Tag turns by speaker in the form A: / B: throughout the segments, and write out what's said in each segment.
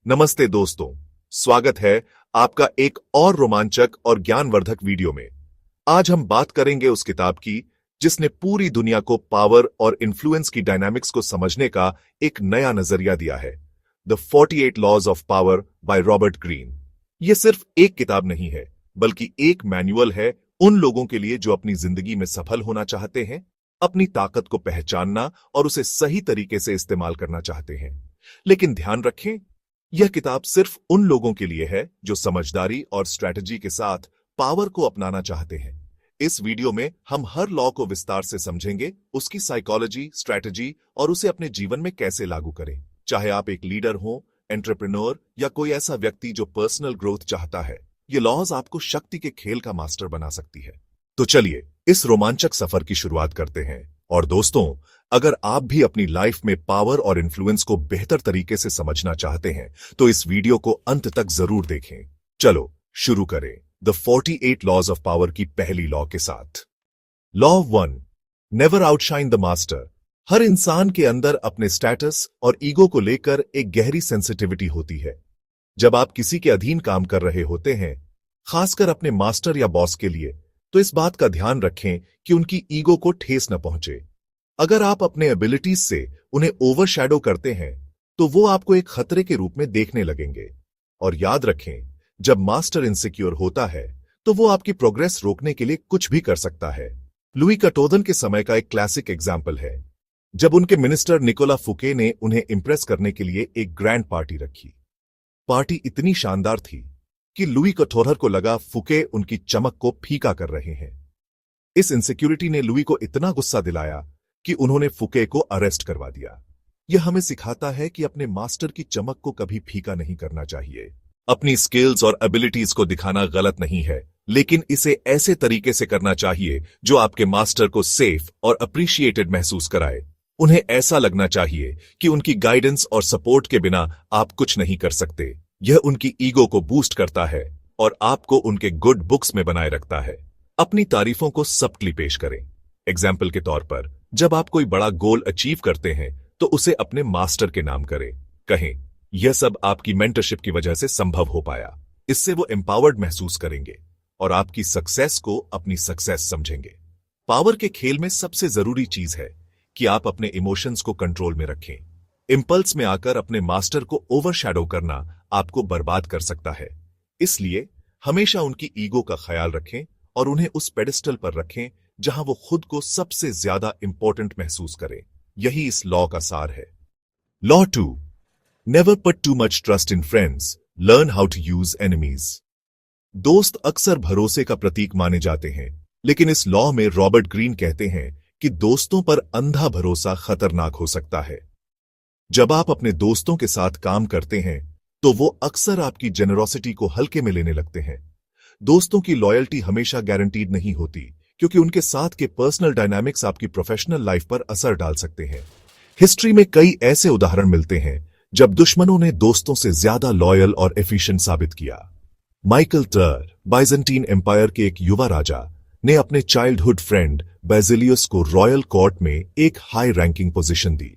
A: नमस्ते दोस्तों, स्वागत है आपका एक और रोमांचक और ज्ञानवर्धक वीडियो में। आज हम बात करेंगे उस किताब की जिसने पूरी दुनिया को पावर और इन्फ्लुएंस की डायनामिक्स को समझने का एक नया नजरिया दिया है, the 48 laws of power by Robert Greene. यह सिर्फ एक किताब नहीं है, बल्कि एक मैनुअल है उन लोगों के लिए जो अपनी जिंदगी में सफल होना चाहते हैं, अपनी ताकत को पहचानना और उसे सही तरीके से इस्तेमाल करना चाहते हैं। लेकिन ध्यान रखें, यह किताब सिर्फ उन लोगों के लिए है जो समझदारी और स्ट्रैटेजी के साथ पावर को अपनाना चाहते हैं। इस वीडियो में हम हर लॉ को विस्तार से समझेंगे, उसकी साइकोलॉजी, स्ट्रैटेजी और उसे अपने जीवन में कैसे लागू करें। चाहे आप एक लीडर हो, एंटरप्रेन्योर या कोई ऐसा व्यक्ति जो पर्सनल ग्रोथ चाहता है, ये लॉज आपको शक्ति के खेल का मास्टर बना सकती है। तो चलिए इस रोमांचक सफर की शुरुआत करते हैं। और दोस्तों, अगर आप भी अपनी लाइफ में पावर और इन्फ्लुएंस को बेहतर तरीके से समझना चाहते हैं तो इस वीडियो को अंत तक जरूर देखें। चलो शुरू करें द 48 लॉज ऑफ पावर की पहली लॉ के साथ। Law 1, never outshine the master. हर इंसान के अंदर अपने स्टेटस और ईगो को लेकर एक गहरी सेंसिटिविटी होती है। जब आप किसी के अधीन काम कर रहे होते हैं, खासकर अपने मास्टर या बॉस के लिए, तो इस बात का ध्यान रखें कि उनकी ईगो को ठेस न पहुंचे। अगर आप अपने एबिलिटीज से उन्हें ओवरशैडो करते हैं तो वो आपको एक खतरे के रूप में देखने लगेंगे। और याद रखें, जब मास्टर इनसिक्योर होता है तो वो आपकी प्रोग्रेस रोकने के लिए कुछ भी कर सकता है। लुई कटोदन के समय का एक क्लासिक एग्जाम्पल है, जब उनके मिनिस्टर निकोला फुके ने उन्हें इंप्रेस करने के लिए एक ग्रैंड पार्टी रखी। पार्टी इतनी शानदार थी कि लुई कटोदर को लगा फुके उनकी चमक को फीका कर रहे हैं। इस इनसिक्योरिटी ने लुई को इतना गुस्सा दिलाया कि उन्होंने फुके को अरेस्ट करवा दिया। यह हमें सिखाता है कि अपने मास्टर की चमक को कभी फीका नहीं करना चाहिए। अपनी स्किल्स और एबिलिटीज को दिखाना गलत नहीं है, लेकिन इसे ऐसे तरीके से करना चाहिए जो आपके मास्टर को सेफ और अप्रिशिएटेड महसूस कराए। उन्हें ऐसा लगना चाहिए कि उनकी गाइडेंस और सपोर्ट के बिना आप कुछ नहीं कर सकते। यह उनकी ईगो को बूस्ट करता है और आपको उनके गुड बुक्स में बनाए रखता है। अपनी तारीफों को सब्टली पेश करें। एग्जाम्पल के तौर पर, जब आप कोई बड़ा गोल अचीव करते हैं तो उसे अपने मास्टर के नाम करें। कहें, यह सब आपकी मेंटरशिप की वजह से संभव हो पाया। इससे वो एम्पावर्ड महसूस करेंगे और आपकी सक्सेस को अपनी सक्सेस समझेंगे। पावर के खेल में सबसे जरूरी चीज है कि आप अपने इमोशंस को कंट्रोल में रखें। इंपल्स में आकर अपने मास्टर को ओवरशैडो करना आपको बर्बाद कर सकता है। इसलिए हमेशा उनकी ईगो का ख्याल रखें और उन्हें उस पेडिस्टल पर रखें जहां वो खुद को सबसे ज्यादा इंपॉर्टेंट महसूस करें। यही इस लॉ का सार है। Law 2, never put too much trust in friends, learn how to use enemies. दोस्त अक्सर भरोसे का प्रतीक माने जाते हैं, लेकिन इस लॉ में रॉबर्ट ग्रीन कहते हैं कि दोस्तों पर अंधा भरोसा खतरनाक हो सकता है। जब आप अपने दोस्तों के साथ काम करते हैं तो वो अक्सर आपकी जेनरोसिटी को हल्के में लेने लगते हैं। दोस्तों की लॉयल्टी हमेशा गारंटीड नहीं होती, क्योंकि उनके साथ के पर्सनल डायनामिक्स आपकी प्रोफेशनल लाइफ पर असर डाल सकते हैं। हिस्ट्री में कई ऐसे उदाहरण मिलते हैं जब दुश्मनों ने दोस्तों से ज्यादा लॉयल और एफिशिएंट साबित किया। माइकल टर, बाइजेंटीन एम्पायर के एक युवा राजा, ने अपने चाइल्डहुड फ्रेंड बेसिलियस को रॉयल कोर्ट में एक हाई रैंकिंग पोजीशन दी,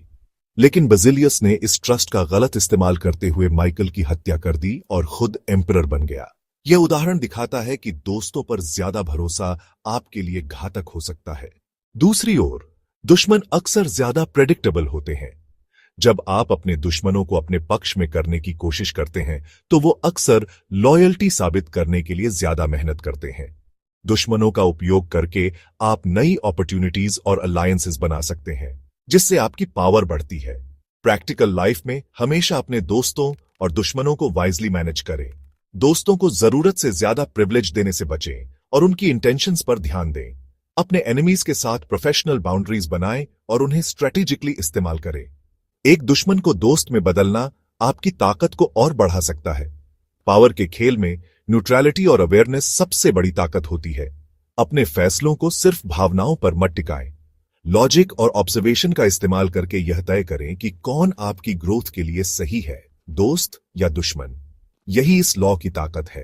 A: लेकिन बेसिलियस ने इस ट्रस्ट का गलत इस्तेमाल करते हुए माइकल की हत्या कर दी और खुद एम्परर बन गया। यह उदाहरण दिखाता है कि दोस्तों पर ज्यादा भरोसा आपके लिए घातक हो सकता है। दूसरी ओर, दुश्मन अक्सर ज्यादा प्रेडिक्टेबल होते हैं। जब आप अपने दुश्मनों को अपने पक्ष में करने की कोशिश करते हैं तो वो अक्सर लॉयल्टी साबित करने के लिए ज्यादा मेहनत करते हैं। दुश्मनों का उपयोग करके आप नई अपॉर्चुनिटीज और अलायंसेस बना सकते हैं, जिससे आपकी पावर बढ़ती है। प्रैक्टिकल लाइफ में हमेशा अपने दोस्तों और दुश्मनों को वाइजली मैनेज करें। दोस्तों को जरूरत से ज्यादा प्रिविलेज देने से बचें और उनकी इंटेंशंस पर ध्यान दें। अपने एनिमीज के साथ प्रोफेशनल बाउंड्रीज बनाएं और उन्हें स्ट्रेटेजिकली इस्तेमाल करें। एक दुश्मन को दोस्त में बदलना आपकी ताकत को और बढ़ा सकता है। पावर के खेल में न्यूट्रलिटी और अवेयरनेस सबसे बड़ी ताकत होती है। अपने फैसलों को सिर्फ भावनाओं पर मत टिकाएं। लॉजिक और ऑब्जर्वेशन का इस्तेमाल करके यह तय करें कि कौन आपकी ग्रोथ के लिए सही है, दोस्त या दुश्मन। यही इस लॉ की ताकत है।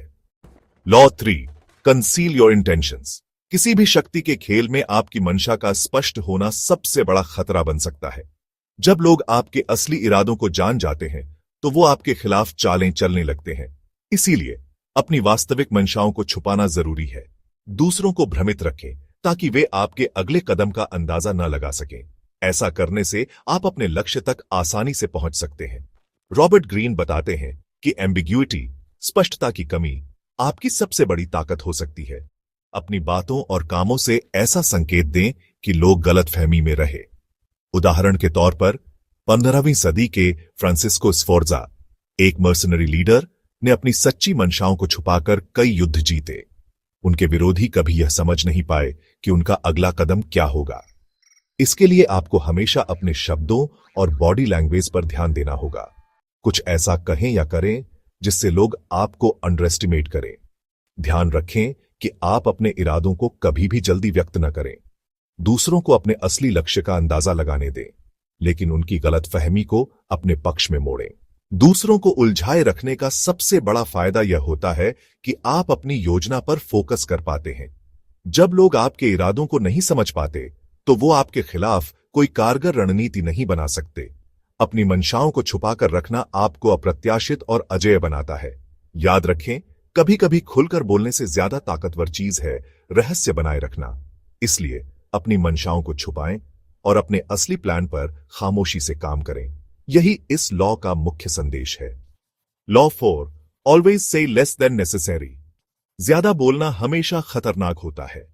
A: Law 3, conceal your intentions. किसी भी शक्ति के खेल में आपकी मंशा का स्पष्ट होना सबसे बड़ा खतरा बन सकता है। जब लोग आपके असली इरादों को जान जाते हैं तो वो आपके खिलाफ चालें चलने लगते हैं। इसीलिए अपनी वास्तविक मंशाओं को छुपाना जरूरी है। दूसरों को भ्रमित रखें ताकि वे आपके अगले कदम का अंदाजा न लगा सकें। ऐसा करने से आप अपने लक्ष्य तक आसानी से पहुंच सकते हैं। रॉबर्ट ग्रीन बताते हैं कि एम्बिग्यूइटी, स्पष्टता की कमी, आपकी सबसे बड़ी ताकत हो सकती है। अपनी बातों और कामों से ऐसा संकेत दें कि लोग गलतफहमी में रहे। उदाहरण के तौर पर 15वीं सदी के फ्रांसिस्को स्फोर्जा, एक मर्सनरी लीडर, ने अपनी सच्ची मंशाओं को छुपाकर कई युद्ध जीते। उनके विरोधी कभी यह समझ नहीं पाए कि उनका अगला कदम क्या होगा। इसके लिए आपको हमेशा अपने शब्दों और बॉडी लैंग्वेज पर ध्यान देना होगा। कुछ ऐसा कहें या करें जिससे लोग आपको अंडर एस्टिमेट करें। ध्यान रखें कि आप अपने इरादों को कभी भी जल्दी व्यक्त न करें। दूसरों को अपने असली लक्ष्य का अंदाजा लगाने दें, लेकिन उनकी गलतफहमी को अपने पक्ष में मोड़ें। दूसरों को उलझाए रखने का सबसे बड़ा फायदा यह होता है कि आप अपनी योजना पर फोकस कर पाते हैं। जब लोग आपके इरादों को नहीं समझ पाते, तो वो आपके खिलाफ कोई कारगर रणनीति नहीं बना सकते। अपनी मंशाओं को छुपाकर रखना आपको अप्रत्याशित और अजेय बनाता है। याद रखें, कभी कभी खुलकर बोलने से ज्यादा ताकतवर चीज है रहस्य बनाए रखना। इसलिए अपनी मंशाओं को छुपाएं और अपने असली प्लान पर खामोशी से काम करें। यही इस लॉ का मुख्य संदेश है। Law 4, always say less than necessary. ज्यादा बोलना हमेशा खतरनाक होता है।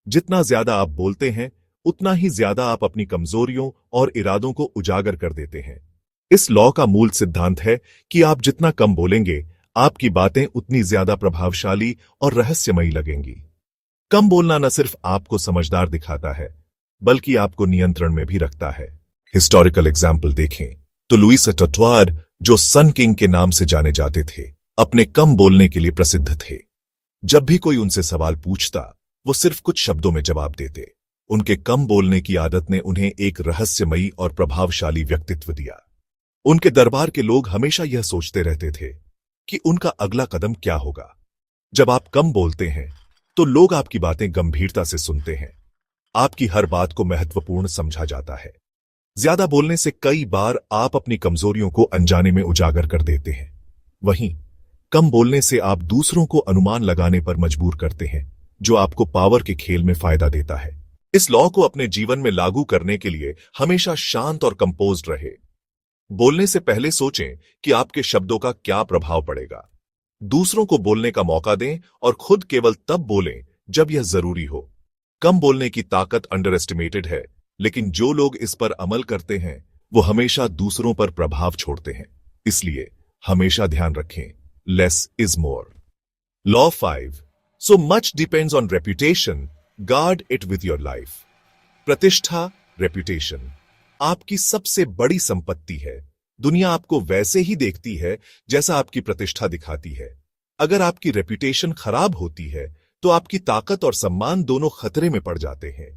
A: जितना ज्यादा आप बोलते हैं, उतना ही ज्यादा आप अपनी कमजोरियों और इरादों को उजागर कर देते हैं। इस लॉ का मूल सिद्धांत है कि आप जितना कम बोलेंगे, आपकी बातें उतनी ज्यादा प्रभावशाली और रहस्यमयी लगेंगी। कम बोलना न सिर्फ आपको समझदार दिखाता है, बल्कि आपको नियंत्रण में भी रखता है। हिस्टोरिकल एग्जाम्पल देखें तो लुइस टटवार्ड, जो सन किंग के नाम से जाने जाते थे, अपने कम बोलने के लिए प्रसिद्ध थे। जब भी कोई उनसे सवाल पूछता, वो सिर्फ कुछ शब्दों में जवाब देते। उनके कम बोलने की आदत ने उन्हें एक रहस्यमयी और प्रभावशाली व्यक्तित्व दिया। उनके दरबार के लोग हमेशा यह सोचते रहते थे कि उनका अगला कदम क्या होगा। जब आप कम बोलते हैं, तो लोग आपकी बातें गंभीरता से सुनते हैं। आपकी हर बात को महत्वपूर्ण समझा जाता है। ज्यादा बोलने से कई बार आप अपनी कमजोरियों को अनजाने में उजागर कर देते हैं। वहीं कम बोलने से आप दूसरों को अनुमान लगाने पर मजबूर करते हैं, जो आपको पावर के खेल में फायदा देता है। इस लॉ को अपने जीवन में लागू करने के लिए हमेशा शांत और कंपोज्ड रहे। बोलने से पहले सोचें कि आपके शब्दों का क्या प्रभाव पड़ेगा। दूसरों को बोलने का मौका दें और खुद केवल तब बोलें जब यह जरूरी हो। कम बोलने की ताकत अंडर एस्टिमेटेड है, लेकिन जो लोग इस पर अमल करते हैं, वो हमेशा दूसरों पर प्रभाव छोड़ते हैं। इसलिए हमेशा ध्यान रखें, less is more. Law 5, so much depends on reputation, guard it with your life. प्रतिष्ठा, रेप्यूटेशन आपकी सबसे बड़ी संपत्ति है। दुनिया आपको वैसे ही देखती है जैसा आपकी प्रतिष्ठा दिखाती है। अगर आपकी रेप्यूटेशन खराब होती है, तो आपकी ताकत और सम्मान दोनों खतरे में पड़ जाते हैं।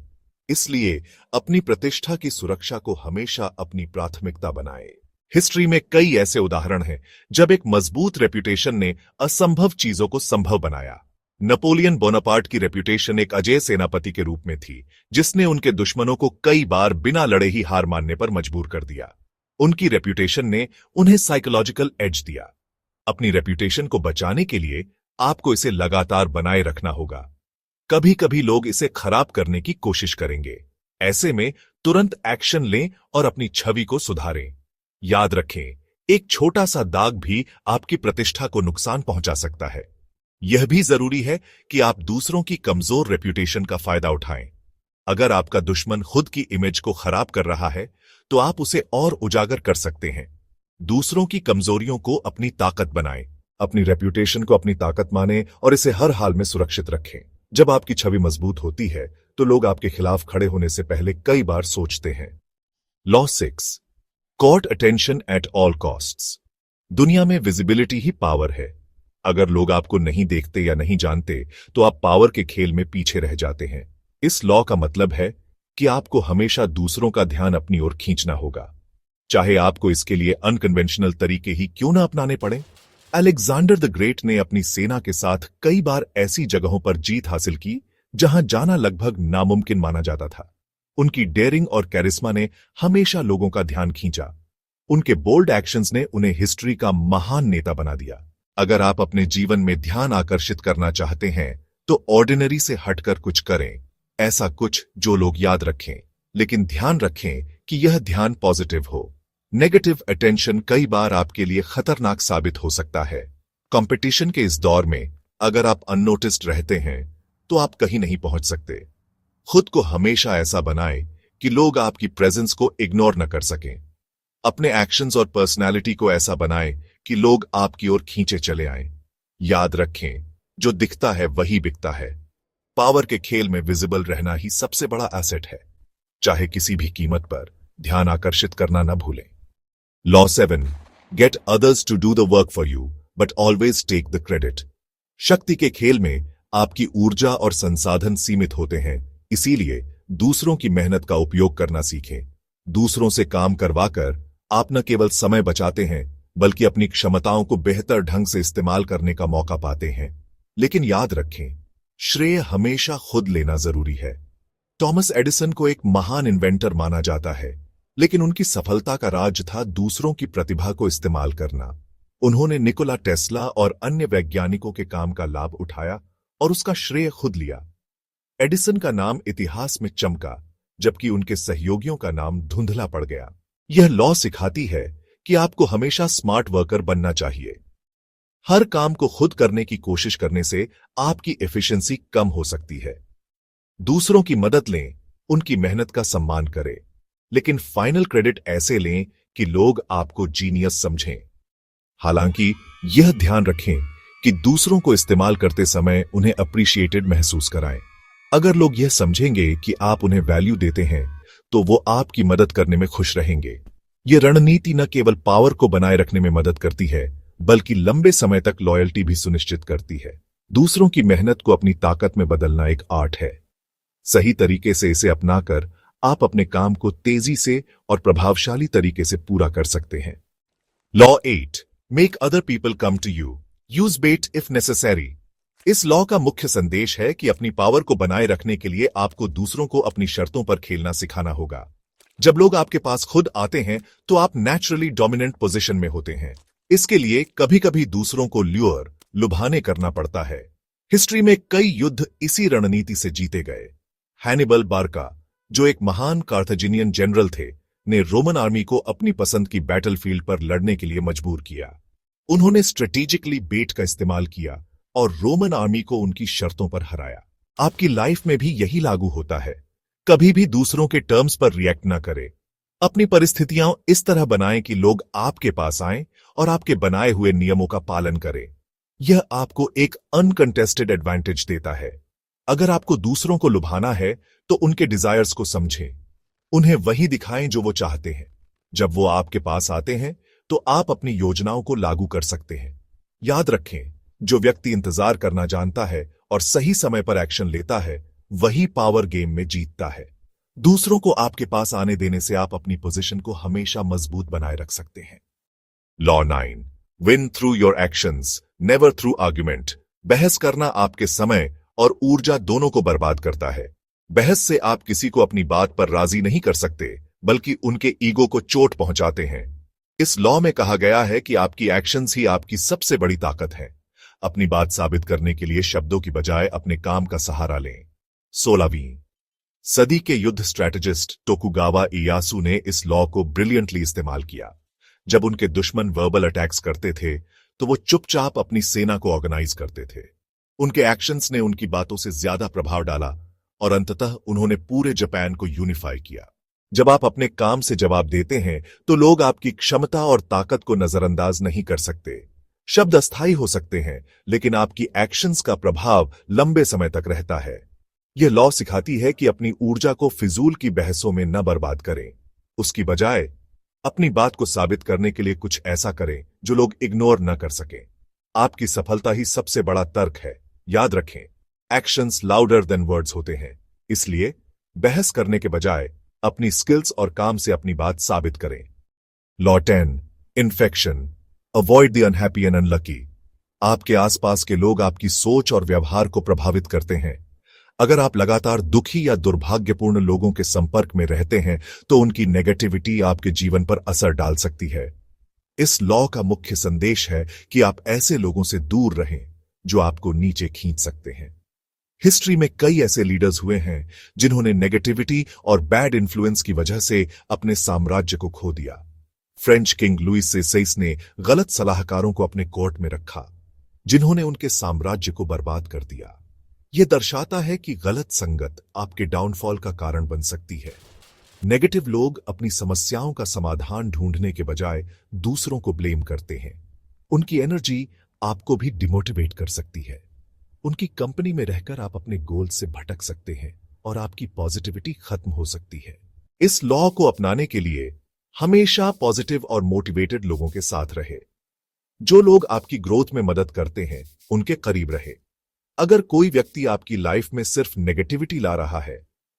A: इसलिए अपनी प्रतिष्ठा की सुरक्षा को हमेशा अपनी प्राथमिकता बनाएं। हिस्ट्री में कई ऐसे उदाहरण हैं जब एक मजबूत रेप्यूटेशन ने असंभव चीजों को संभव बनाया। नेपोलियन बोनापार्ट की रेप्यूटेशन एक अजेय सेनापति के रूप में थी, जिसने उनके दुश्मनों को कई बार बिना लड़े ही हार मानने पर मजबूर कर दिया। उनकी रेप्यूटेशन ने उन्हें साइकोलॉजिकल एज दिया। अपनी रेप्यूटेशन को बचाने के लिए आपको इसे लगातार बनाए रखना होगा। कभी कभी लोग इसे खराब करने की कोशिश करेंगे। ऐसे में तुरंत एक्शन लें और अपनी छवि को सुधारें। याद रखें, एक छोटा सा दाग भी आपकी प्रतिष्ठा को नुकसान पहुंचा सकता है। यह भी जरूरी है कि आप दूसरों की कमजोर रेप्यूटेशन का फायदा उठाएं। अगर आपका दुश्मन खुद की इमेज को खराब कर रहा है, तो आप उसे और उजागर कर सकते हैं। दूसरों की कमजोरियों को अपनी ताकत बनाएं। अपनी रेप्यूटेशन को अपनी ताकत मानें और इसे हर हाल में सुरक्षित रखें। जब आपकी छवि मजबूत होती है, तो लोग आपके खिलाफ खड़े होने से पहले कई बार सोचते हैं। Law 6, court attention at all costs. दुनिया में विजिबिलिटी ही पावर है। अगर लोग आपको नहीं देखते या नहीं जानते, तो आप पावर के खेल में पीछे रह जाते हैं। इस लॉ का मतलब है कि आपको हमेशा दूसरों का ध्यान अपनी ओर खींचना होगा, चाहे आपको इसके लिए अनकन्वेंशनल तरीके ही क्यों ना अपनाने पड़े। अलेक्जेंडर द ग्रेट ने अपनी सेना के साथ कई बार ऐसी जगहों पर जीत हासिल की जहां जाना लगभग नामुमकिन माना जाता था। उनकी डेयरिंग और कैरिश्मा ने हमेशा लोगों का ध्यान खींचा। उनके बोल्ड एक्शंस ने उन्हें हिस्ट्री का महान नेता बना दिया। अगर आप अपने जीवन में ध्यान आकर्षित करना चाहते हैं तो ऑर्डिनरी से हटकर कुछ करें, ऐसा कुछ जो लोग याद रखें, लेकिन ध्यान रखें कि यह ध्यान पॉजिटिव हो। नेगेटिव अटेंशन कई बार आपके लिए खतरनाक साबित हो सकता है। कंपटीशन के इस दौर में अगर आप अननोटिस्ड रहते हैं तो आप कहीं नहीं पहुंच सकते। खुद को हमेशा ऐसा बनाएं कि लोग आपकी प्रेजेंस को इग्नोर न कर सकें। अपने एक्शंस और पर्सनालिटी को ऐसा बनाएं कि लोग आपकी ओर खींचे चले आएं। याद रखें, जो दिखता है वही बिकता है। पावर के खेल में विजिबल रहना ही सबसे बड़ा एसेट है। चाहे किसी भी कीमत पर ध्यान आकर्षित करना न भूलें। Law 7, get others to do the work for you but always take the credit. शक्ति के खेल में आपकी ऊर्जा और संसाधन सीमित होते हैं, इसीलिए दूसरों की मेहनत का उपयोग करना सीखें। दूसरों से काम करवाकर आप न केवल समय बचाते हैं बल्कि अपनी क्षमताओं को बेहतर ढंग से इस्तेमाल करने का मौका पाते हैं। लेकिन याद रखें, श्रेय हमेशा खुद लेना जरूरी है। थॉमस एडिसन को एक महान इन्वेंटर माना जाता है, लेकिन उनकी सफलता का राज था दूसरों की प्रतिभा को इस्तेमाल करना। उन्होंने निकोला टेस्ला और अन्य वैज्ञानिकों के काम का लाभ उठाया और उसका श्रेय खुद लिया। एडिसन का नाम इतिहास में चमका, जबकि उनके सहयोगियों का नाम धुंधला पड़ गया। यह लॉ सिखाती है कि आपको हमेशा स्मार्ट वर्कर बनना चाहिए। हर काम को खुद करने की कोशिश करने से आपकी एफिशिएंसी कम हो सकती है। दूसरों की मदद लें, उनकी मेहनत का सम्मान करें, लेकिन फाइनल क्रेडिट ऐसे लें कि लोग आपको जीनियस समझें। हालांकि यह ध्यान रखें कि दूसरों को इस्तेमाल करते समय उन्हें अप्रिशिएटेड महसूस कराएं। अगर लोग यह समझेंगे कि आप उन्हें वैल्यू देते हैं तो वो आपकी मदद करने में खुश रहेंगे। यह रणनीति न केवल पावर को बनाए रखने में मदद करती है बल्कि लंबे समय तक लॉयल्टी भी सुनिश्चित करती है। दूसरों की मेहनत को अपनी ताकत में बदलना एक आर्ट है। सही तरीके से इसे अपनाकर आप अपने काम को तेजी से और प्रभावशाली तरीके से पूरा कर सकते हैं। Law 8, make other people come to you, use bait if necessary. इस लॉ का मुख्य संदेश है कि अपनी पावर को बनाए रखने के लिए आपको दूसरों को अपनी शर्तों पर खेलना सिखाना होगा। जब लोग आपके पास खुद आते हैं तो आप नेचुरली डोमिनेंट पोजीशन में होते हैं। इसके लिए कभी कभी दूसरों को लुभाने करना पड़ता है। हिस्ट्री में कई युद्ध इसी रणनीति से जीते गए। हैनिबल बारका, जो एक महान कार्थाजिनियन जनरल थे, ने रोमन आर्मी को अपनी पसंद की बैटलफील्ड पर लड़ने के लिए मजबूर किया। उन्होंने स्ट्रेटेजिकली बेट का इस्तेमाल किया और रोमन आर्मी को उनकी शर्तों पर हराया। आपकी लाइफ में भी यही लागू होता है। कभी भी दूसरों के टर्म्स पर रिएक्ट ना करें। अपनी परिस्थितियां इस तरह बनाएं कि लोग आपके पास आएं और आपके बनाए हुए नियमों का पालन करें। यह आपको एक अनकंटेस्टेड एडवांटेज देता है। अगर आपको दूसरों को लुभाना है तो उनके डिजायर्स को समझें, उन्हें वही दिखाएं जो वो चाहते हैं। जब वो आपके पास आते हैं तो आप अपनी योजनाओं को लागू कर सकते हैं। याद रखें, जो व्यक्ति इंतजार करना जानता है और सही समय पर एक्शन लेता है, वही पावर गेम में जीतता है। दूसरों को आपके पास आने देने से आप अपनी पोजीशन को हमेशा मजबूत बनाए रख सकते हैं। Law 9, win through your actions, never through argument. बहस करना आपके समय और ऊर्जा दोनों को बर्बाद करता है। बहस से आप किसी को अपनी बात पर राजी नहीं कर सकते, बल्कि उनके ईगो को चोट पहुंचाते हैं। इस लॉ में कहा गया है कि आपकी एक्शंस ही आपकी सबसे बड़ी ताकत है। अपनी बात साबित करने के लिए शब्दों की बजाय अपने काम का सहारा लें। 16वीं सदी के युद्ध स्ट्रैटेजिस्ट टोकुगावा इयासु ने इस लॉ को ब्रिलियंटली इस्तेमाल किया। जब उनके दुश्मन वर्बल अटैक्स करते थे तो वो चुपचाप अपनी सेना को ऑर्गेनाइज करते थे। उनके एक्शंस ने उनकी बातों से ज्यादा प्रभाव डाला और अंततः उन्होंने पूरे जापान को यूनिफाई किया। जब आप अपने काम से जवाब देते हैं तो लोग आपकी क्षमता और ताकत को नजरअंदाज नहीं कर सकते। शब्द अस्थायी हो सकते हैं, लेकिन आपकी एक्शंस का प्रभाव लंबे समय तक रहता है। यह लॉ सिखाती है कि अपनी ऊर्जा को फिजूल की बहसों में न बर्बाद करें। उसकी बजाय अपनी बात को साबित करने के लिए कुछ ऐसा करें जो लोग इग्नोर न कर सकें। आपकी सफलता ही सबसे बड़ा तर्क है। याद रखें, एक्शंस लाउडर देन वर्ड्स होते हैं। इसलिए बहस करने के बजाय अपनी स्किल्स और काम से अपनी बात साबित करें। Law 10, infection, avoid the unhappy and unlucky. आपके आसपास के लोग आपकी सोच और व्यवहार को प्रभावित करते हैं। अगर आप लगातार दुखी या दुर्भाग्यपूर्ण लोगों के संपर्क में रहते हैं तो उनकी नेगेटिविटी आपके जीवन पर असर डाल सकती है। इस लॉ का मुख्य संदेश है कि आप ऐसे लोगों से दूर रहें जो आपको नीचे खींच सकते हैं। हिस्ट्री में कई ऐसे लीडर्स हुए हैं जिन्होंने नेगेटिविटी और बैड इन्फ्लुएंस की वजह से अपने साम्राज्य को खो दिया। फ्रेंच किंग लुइस XVI ने गलत सलाहकारों को अपने कोर्ट में रखा जिन्होंने उनके साम्राज्य को बर्बाद कर दिया। यह दर्शाता है कि गलत संगत आपके डाउनफॉल का कारण बन सकती है। नेगेटिव लोग अपनी समस्याओं का समाधान ढूंढने के बजाय दूसरों को ब्लेम करते हैं। उनकी एनर्जी आपको भी डिमोटिवेट कर सकती है। उनकी कंपनी में रहकर आप अपने गोल से भटक सकते हैं और आपकी पॉजिटिविटी खत्म हो सकती है। इस लॉ को अपनाने के लिए हमेशा पॉजिटिव और मोटिवेटेड लोगों के साथ रहे। जो लोग आपकी ग्रोथ में मदद करते हैं उनके करीब रहे। अगर कोई व्यक्ति आपकी लाइफ में सिर्फ नेगेटिविटी ला रहा है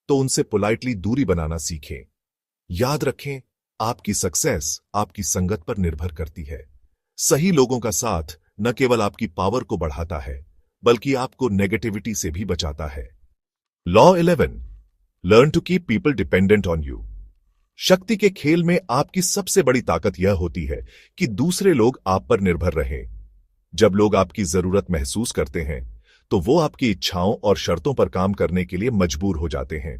A: तो उनसे पोलाइटली दूरी बनाना सीखें। याद रखें, आपकी सक्सेस आपकी संगत पर निर्भर करती है। सही लोगों का साथ न केवल आपकी पावर को बढ़ाता है बल्कि आपको नेगेटिविटी से भी बचाता है। Law 11, learn to keep people dependent on you. शक्ति के खेल में आपकी सबसे बड़ी ताकत यह होती है कि दूसरे लोग आप पर निर्भर रहें। जब लोग आपकी जरूरत महसूस करते हैं तो वो आपकी इच्छाओं और शर्तों पर काम करने के लिए मजबूर हो जाते हैं।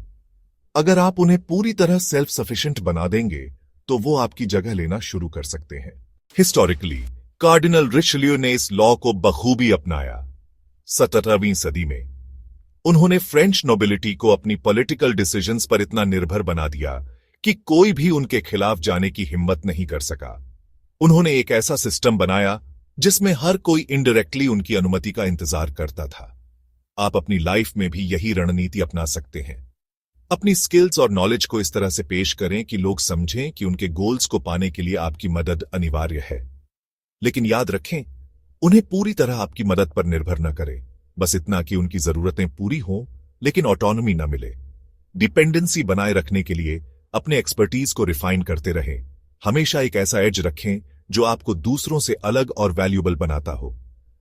A: अगर आप उन्हें पूरी तरह सेल्फ सफिशिएंट बना देंगे तो वो आपकी जगह लेना शुरू कर सकते हैं। हिस्टोरिकली कार्डिनल रिचलियो ने इस लॉ को बखूबी अपनाया। 17वीं सदी में उन्होंने फ्रेंच नोबिलिटी को अपनी पॉलिटिकल डिसीजंस पर इतना निर्भर बना दिया कि कोई भी उनके खिलाफ जाने की हिम्मत नहीं कर सका। उन्होंने एक ऐसा सिस्टम बनाया जिसमें हर कोई इनडायरेक्टली उनकी अनुमति का इंतजार करता था। आप अपनी लाइफ में भी यही रणनीति अपना सकते हैं। अपनी स्किल्स और नॉलेज को इस तरह से पेश करें कि लोग समझें कि उनके गोल्स को पाने के लिए आपकी मदद अनिवार्य है। लेकिन याद रखें, उन्हें पूरी तरह आपकी मदद पर निर्भर न करें। बस इतना कि उनकी जरूरतें पूरी हों लेकिन ऑटोनॉमी न मिले। डिपेंडेंसी बनाए रखने के लिए अपने एक्सपर्टीज को रिफाइन करते रहें। हमेशा एक ऐसा एज रखें जो आपको दूसरों से अलग और वैल्यूएबल बनाता हो।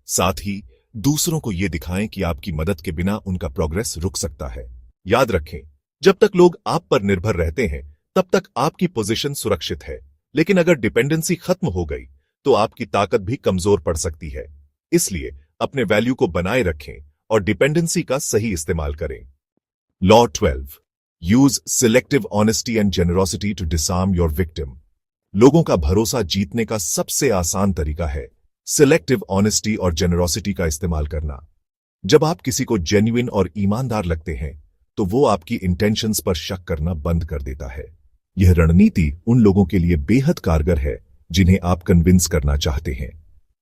A: साथ ही दूसरों को यह दिखाएं कि आपकी मदद के बिना उनका प्रोग्रेस रुक सकता है। याद रखें, जब तक लोग आप पर निर्भर रहते हैं तब तक आपकी पोजीशन सुरक्षित है, लेकिन अगर डिपेंडेंसी खत्म हो गई तो आपकी ताकत भी कमजोर पड़ सकती है। इसलिए अपने वैल्यू को बनाए रखें और डिपेंडेंसी का सही इस्तेमाल करें। Law 12, use selective honesty and generosity to disarm your victim. लोगों का भरोसा जीतने का सबसे आसान तरीका है सिलेक्टिव ऑनेस्टी और जेनरोसिटी का इस्तेमाल करना। जब आप किसी को जेन्युइन और ईमानदार लगते हैं तो वो आपकी इंटेंशंस पर शक करना बंद कर देता है। यह रणनीति उन लोगों के लिए बेहद कारगर है जिन्हें आप कन्विंस करना चाहते हैं।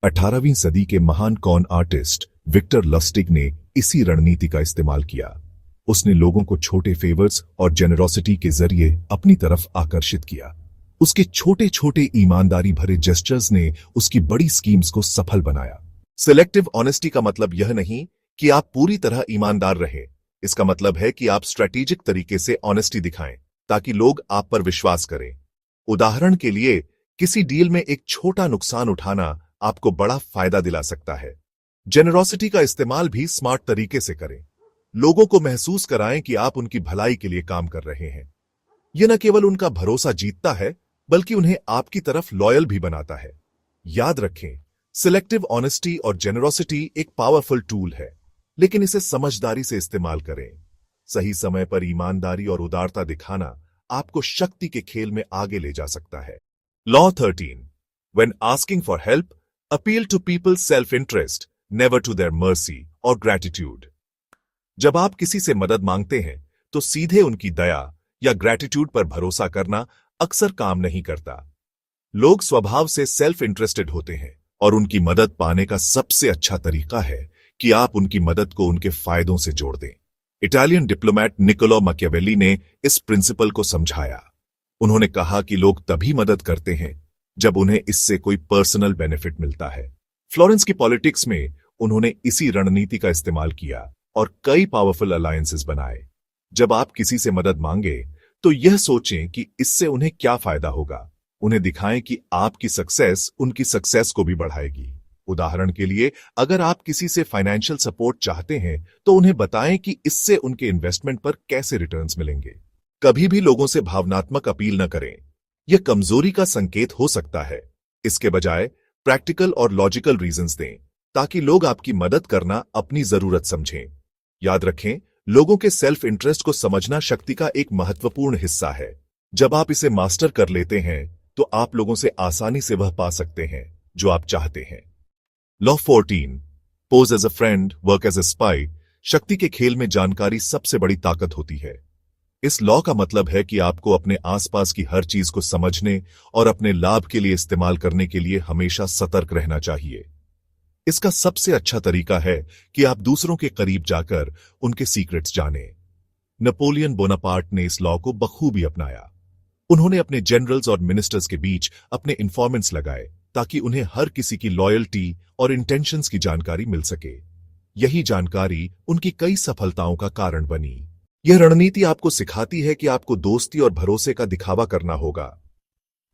A: 18वीं सदी के महान कॉन आर्टिस्ट विक्टर लस्टिग ने इसी रणनीति का इस्तेमाल किया। उसने लोगों को छोटे फेवर्स और जेनरोसिटी के जरिए अपनी तरफ आकर्षित किया। उसके छोटे छोटे ईमानदारी भरे जेस्चर्स ने उसकी बड़ी स्कीम्स को सफल बनाया। सिलेक्टिव ऑनेस्टी का मतलब यह नहीं कि आप पूरी तरह ईमानदार रहें। इसका मतलब है कि आप स्ट्रेटेजिक तरीके से ऑनेस्टी दिखाएं ताकि लोग आप पर विश्वास करें। उदाहरण के लिए, किसी डील में एक छोटा नुकसान उठाना आपको बड़ा फायदा दिला सकता है। जेनरोसिटी का इस्तेमाल भी स्मार्ट तरीके से करें। लोगों को महसूस कराएं कि आप उनकी भलाई के लिए काम कर रहे हैं। यह न केवल उनका भरोसा जीतता है बल्कि उन्हें आपकी तरफ लॉयल भी बनाता है। याद रखें, सिलेक्टिव ऑनेस्टी और जेनरोसिटी एक पावरफुल टूल है, लेकिन इसे समझदारी से इस्तेमाल करें। सही समय पर ईमानदारी और उदारता दिखाना आपको शक्ति के खेल में आगे ले जा सकता है। Law 13, when asking for help, appeal to people's self-interest, never to their mercy or gratitude. जब आप किसी से मदद मांगते हैं तो सीधे उनकी दया या ग्रेटिट्यूड पर भरोसा करना अक्सर काम नहीं करता। लोग स्वभाव से सेल्फ इंटरेस्टेड होते हैं और उनकी मदद पाने का सबसे अच्छा तरीका है कि आप उनकी मदद को उनके फायदों से जोड़ दें। इटालियन डिप्लोमैट निकोलो मैकियावेली ने इस प्रिंसिपल को समझाया। उन्होंने कहा कि लोग तभी मदद करते हैं जब उन्हें इससे कोई पर्सनल बेनिफिट मिलता है। फ्लोरेंस की पॉलिटिक्स में उन्होंने इसी रणनीति का इस्तेमाल किया और कई पावरफुल अलायंसेस बनाए। जब आप किसी से मदद मांगे तो यह सोचें कि इससे उन्हें क्या फायदा होगा। उन्हें दिखाएं कि आपकी सक्सेस उनकी सक्सेस को भी बढ़ाएगी। उदाहरण के लिए, अगर आप किसी से फाइनेंशियल सपोर्ट चाहते हैं तो उन्हें बताएं कि इससे उनके इन्वेस्टमेंट पर कैसे रिटर्न्स मिलेंगे। कभी भी लोगों से भावनात्मक अपील न करें, यह कमजोरी का संकेत हो सकता है। इसके बजाय प्रैक्टिकल और लॉजिकल रीजंस दें ताकि लोग आपकी मदद करना अपनी जरूरत समझें। याद रखें, लोगों के सेल्फ इंटरेस्ट को समझना शक्ति का एक महत्वपूर्ण हिस्सा है। जब आप इसे मास्टर कर लेते हैं तो आप लोगों से आसानी से वह पा सकते हैं जो आप चाहते हैं। Law 14, pose as a friend, work as a spy. शक्ति के खेल में जानकारी सबसे बड़ी ताकत होती है। इस लॉ का मतलब है कि आपको अपने आसपास की हर चीज को समझने और अपने लाभ के लिए इस्तेमाल करने के लिए हमेशा सतर्क रहना चाहिए। इसका सबसे अच्छा तरीका है कि आप दूसरों के करीब जाकर उनके सीक्रेट्स जानें। नेपोलियन बोनापार्ट ने इस लॉ को बखूबी अपनाया। उन्होंने अपने जनरल्स और मिनिस्टर्स के बीच अपने इन्फॉर्मेंट्स लगाए ताकि उन्हें हर किसी की लॉयल्टी और इंटेंशंस की जानकारी मिल सके। यही जानकारी उनकी कई सफलताओं का कारण बनी। यह रणनीति आपको सिखाती है कि आपको दोस्ती और भरोसे का दिखावा करना होगा।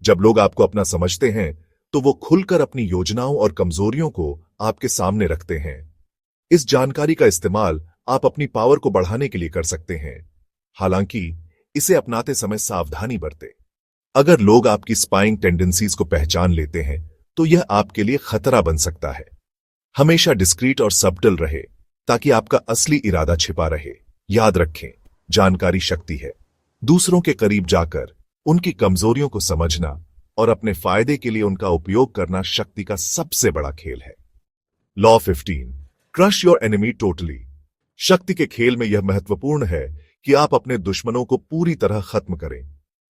A: जब लोग आपको अपना समझते हैं तो वो खुलकर अपनी योजनाओं और कमजोरियों को आपके सामने रखते हैं। इस जानकारी का इस्तेमाल आप अपनी पावर को बढ़ाने के लिए कर सकते हैं। हालांकि इसे अपनाते समय सावधानी बरतें। अगर लोग आपकी स्पाइंग टेंडेंसीज को पहचान लेते हैं तो यह आपके लिए खतरा बन सकता है। हमेशा डिस्क्रीट और सबटल रहे ताकि आपका असली इरादा छिपा रहे। याद रखें, जानकारी शक्ति है। दूसरों के करीब जाकर उनकी कमजोरियों को समझना और अपने फायदे के लिए उनका उपयोग करना शक्ति का सबसे बड़ा खेल है। Law 15, crush your enemy totally. शक्ति के खेल में यह महत्वपूर्ण है कि आप अपने दुश्मनों को पूरी तरह खत्म करें।